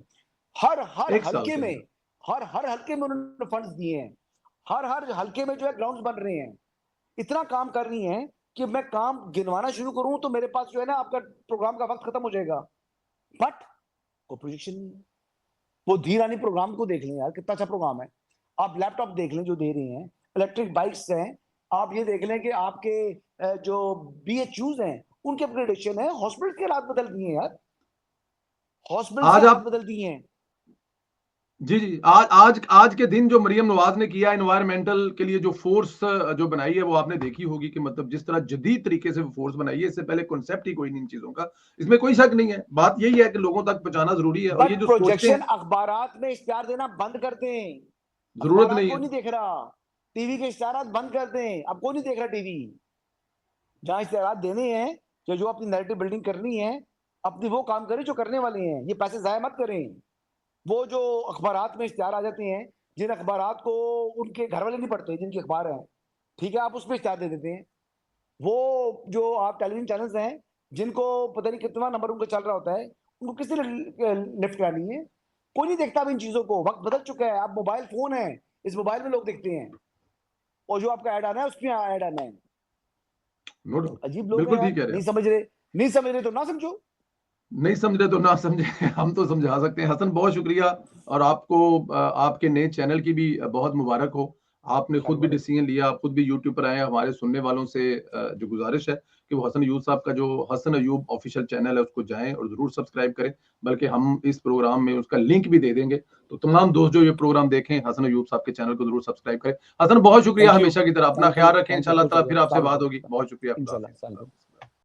[SPEAKER 2] हर हर
[SPEAKER 1] 1 साल
[SPEAKER 2] हल्के
[SPEAKER 1] के
[SPEAKER 2] में,
[SPEAKER 1] अंदर।
[SPEAKER 2] हर हल्के में उन्होंने फंड्स दिए हैं। हर हल्के में जो है ग्राउंड बन रहे हैं। इतना काम कर रही हैं कि मैं काम गिनवाना शुरू करूं तो मेरे पास जो है ना आपका प्रोग्राम का वक्त खत्म हो जाएगा। बट कोई प्रोजेक्शन नहीं है। वो धीरानी प्रोग्राम को देख लें यार, कितना अच्छा प्रोग्राम है। आप लैपटॉप देख लें जो दे रहे हैं, इलेक्ट्रिक बाइक्स हैं। आप ये देख लें कि आपके जो बीएचयूज हैं उनके अपग्रेडेशन है। हॉस्पिटल के हालात बदल दिए हैं यार, हॉस्पिटल के
[SPEAKER 1] आज
[SPEAKER 2] हालात
[SPEAKER 1] आप
[SPEAKER 2] बदल दिए हैं।
[SPEAKER 1] जी, जी। आज के दिन जो मरियम नवाज़ ने किया एनवायरनमेंटल के लिए, जो फ़ोर्स जो बनाई है, वो आपने देखी होगी कि मतलब जिस तरह जदीद तरीके से वो फ़ोर्स बनाई है, इससे पहले कॉन्सेप्ट ही कोई नहीं इन चीज़ों का। इसमें कोई शक नहीं है। बात यही है कि लोगों तक पहुँचाना ज़रूरी है, और
[SPEAKER 2] बट
[SPEAKER 1] ये जो सोचते
[SPEAKER 2] प्रोजेक्शन
[SPEAKER 1] हैं,
[SPEAKER 2] अखबारात में इश्तेहार देना बंद कर दें।
[SPEAKER 1] ज़रूरत
[SPEAKER 2] अखबारात
[SPEAKER 1] नहीं
[SPEAKER 2] को
[SPEAKER 1] है।
[SPEAKER 2] नहीं देख रहा, टीवी के इश्तेहार बंद कर दें। अब कौन नहीं देख रहा टीवी? जहां इश्तेहार देने हैं, जो अपनी नैरेटिव बिल्डिंग करनी है, अपनी वो काम करें जो करने वाले हैं। ये पैसे जाया मत करें। वो जो अखबारात में इश्तेहार आ जाते हैं, जिन अखबारात को उनके घर वाले नहीं पढ़ते, जिनके अखबार हैं, ठीक है, आप उस पर इश्तेहार दे देते हैं। वो जो आप टेलीविजन चैनल्स हैं, जिनको पता नहीं कितना नंबर उनका चल रहा होता है, उनको किसी ने लिफ्ट करानी है? कोई नहीं देखता अब इन चीजों को। वक्त बदल चुका है। अब मोबाइल फोन है, इस मोबाइल में लोग देखते हैं, और जो आपका ऐड आना है उसमें ऐड आना है।
[SPEAKER 1] No doubt.
[SPEAKER 2] अजीब लोग हैं
[SPEAKER 1] बिल्कुल
[SPEAKER 2] यार,
[SPEAKER 1] ठीक कह रहे हैं
[SPEAKER 2] नहीं
[SPEAKER 1] आप।
[SPEAKER 2] समझ रहे। नहीं समझ रहे तो ना समझो।
[SPEAKER 1] नहीं समझ रहे तो ना समझे। हम तो समझा सकते हैं। हसन, बहुत शुक्रिया। और आपको आपके नए चैनल की भी बहुत मुबारक हो। आपने खुद भी डिसीजन लिया, आप खुद भी यूट्यूब पर आए। हमारे सुनने वालों से जो गुजारिश है कि वो हसन अयूब साहब का जो हसन अयूब ऑफिशियल चैनल है उसको जाएं और जरूर सब्सक्राइब करें, बल्कि हम इस प्रोग्राम में उसका लिंक भी दे देंगे। तो तमाम दोस्त जो ये प्रोग्राम देखें, हसन अयूब साहब के चैनल को जरूर सब्सक्राइब करें। हसन, बहुत शुक्रिया,
[SPEAKER 2] थैंक यू,
[SPEAKER 1] हमेशा की तरह अपना
[SPEAKER 2] थैंक यू,
[SPEAKER 1] ख्याल रखें।
[SPEAKER 2] थैंक यू,
[SPEAKER 1] इंशाल्लाह
[SPEAKER 2] खुश
[SPEAKER 1] ताला
[SPEAKER 2] रहिए,
[SPEAKER 1] फिर आपसे
[SPEAKER 2] अस्सलाम
[SPEAKER 1] बात
[SPEAKER 2] वालेकुम,
[SPEAKER 1] होगी। बहुत शुक्रिया।
[SPEAKER 2] इंशाल्लाह, अस्सलाम वालेकुम।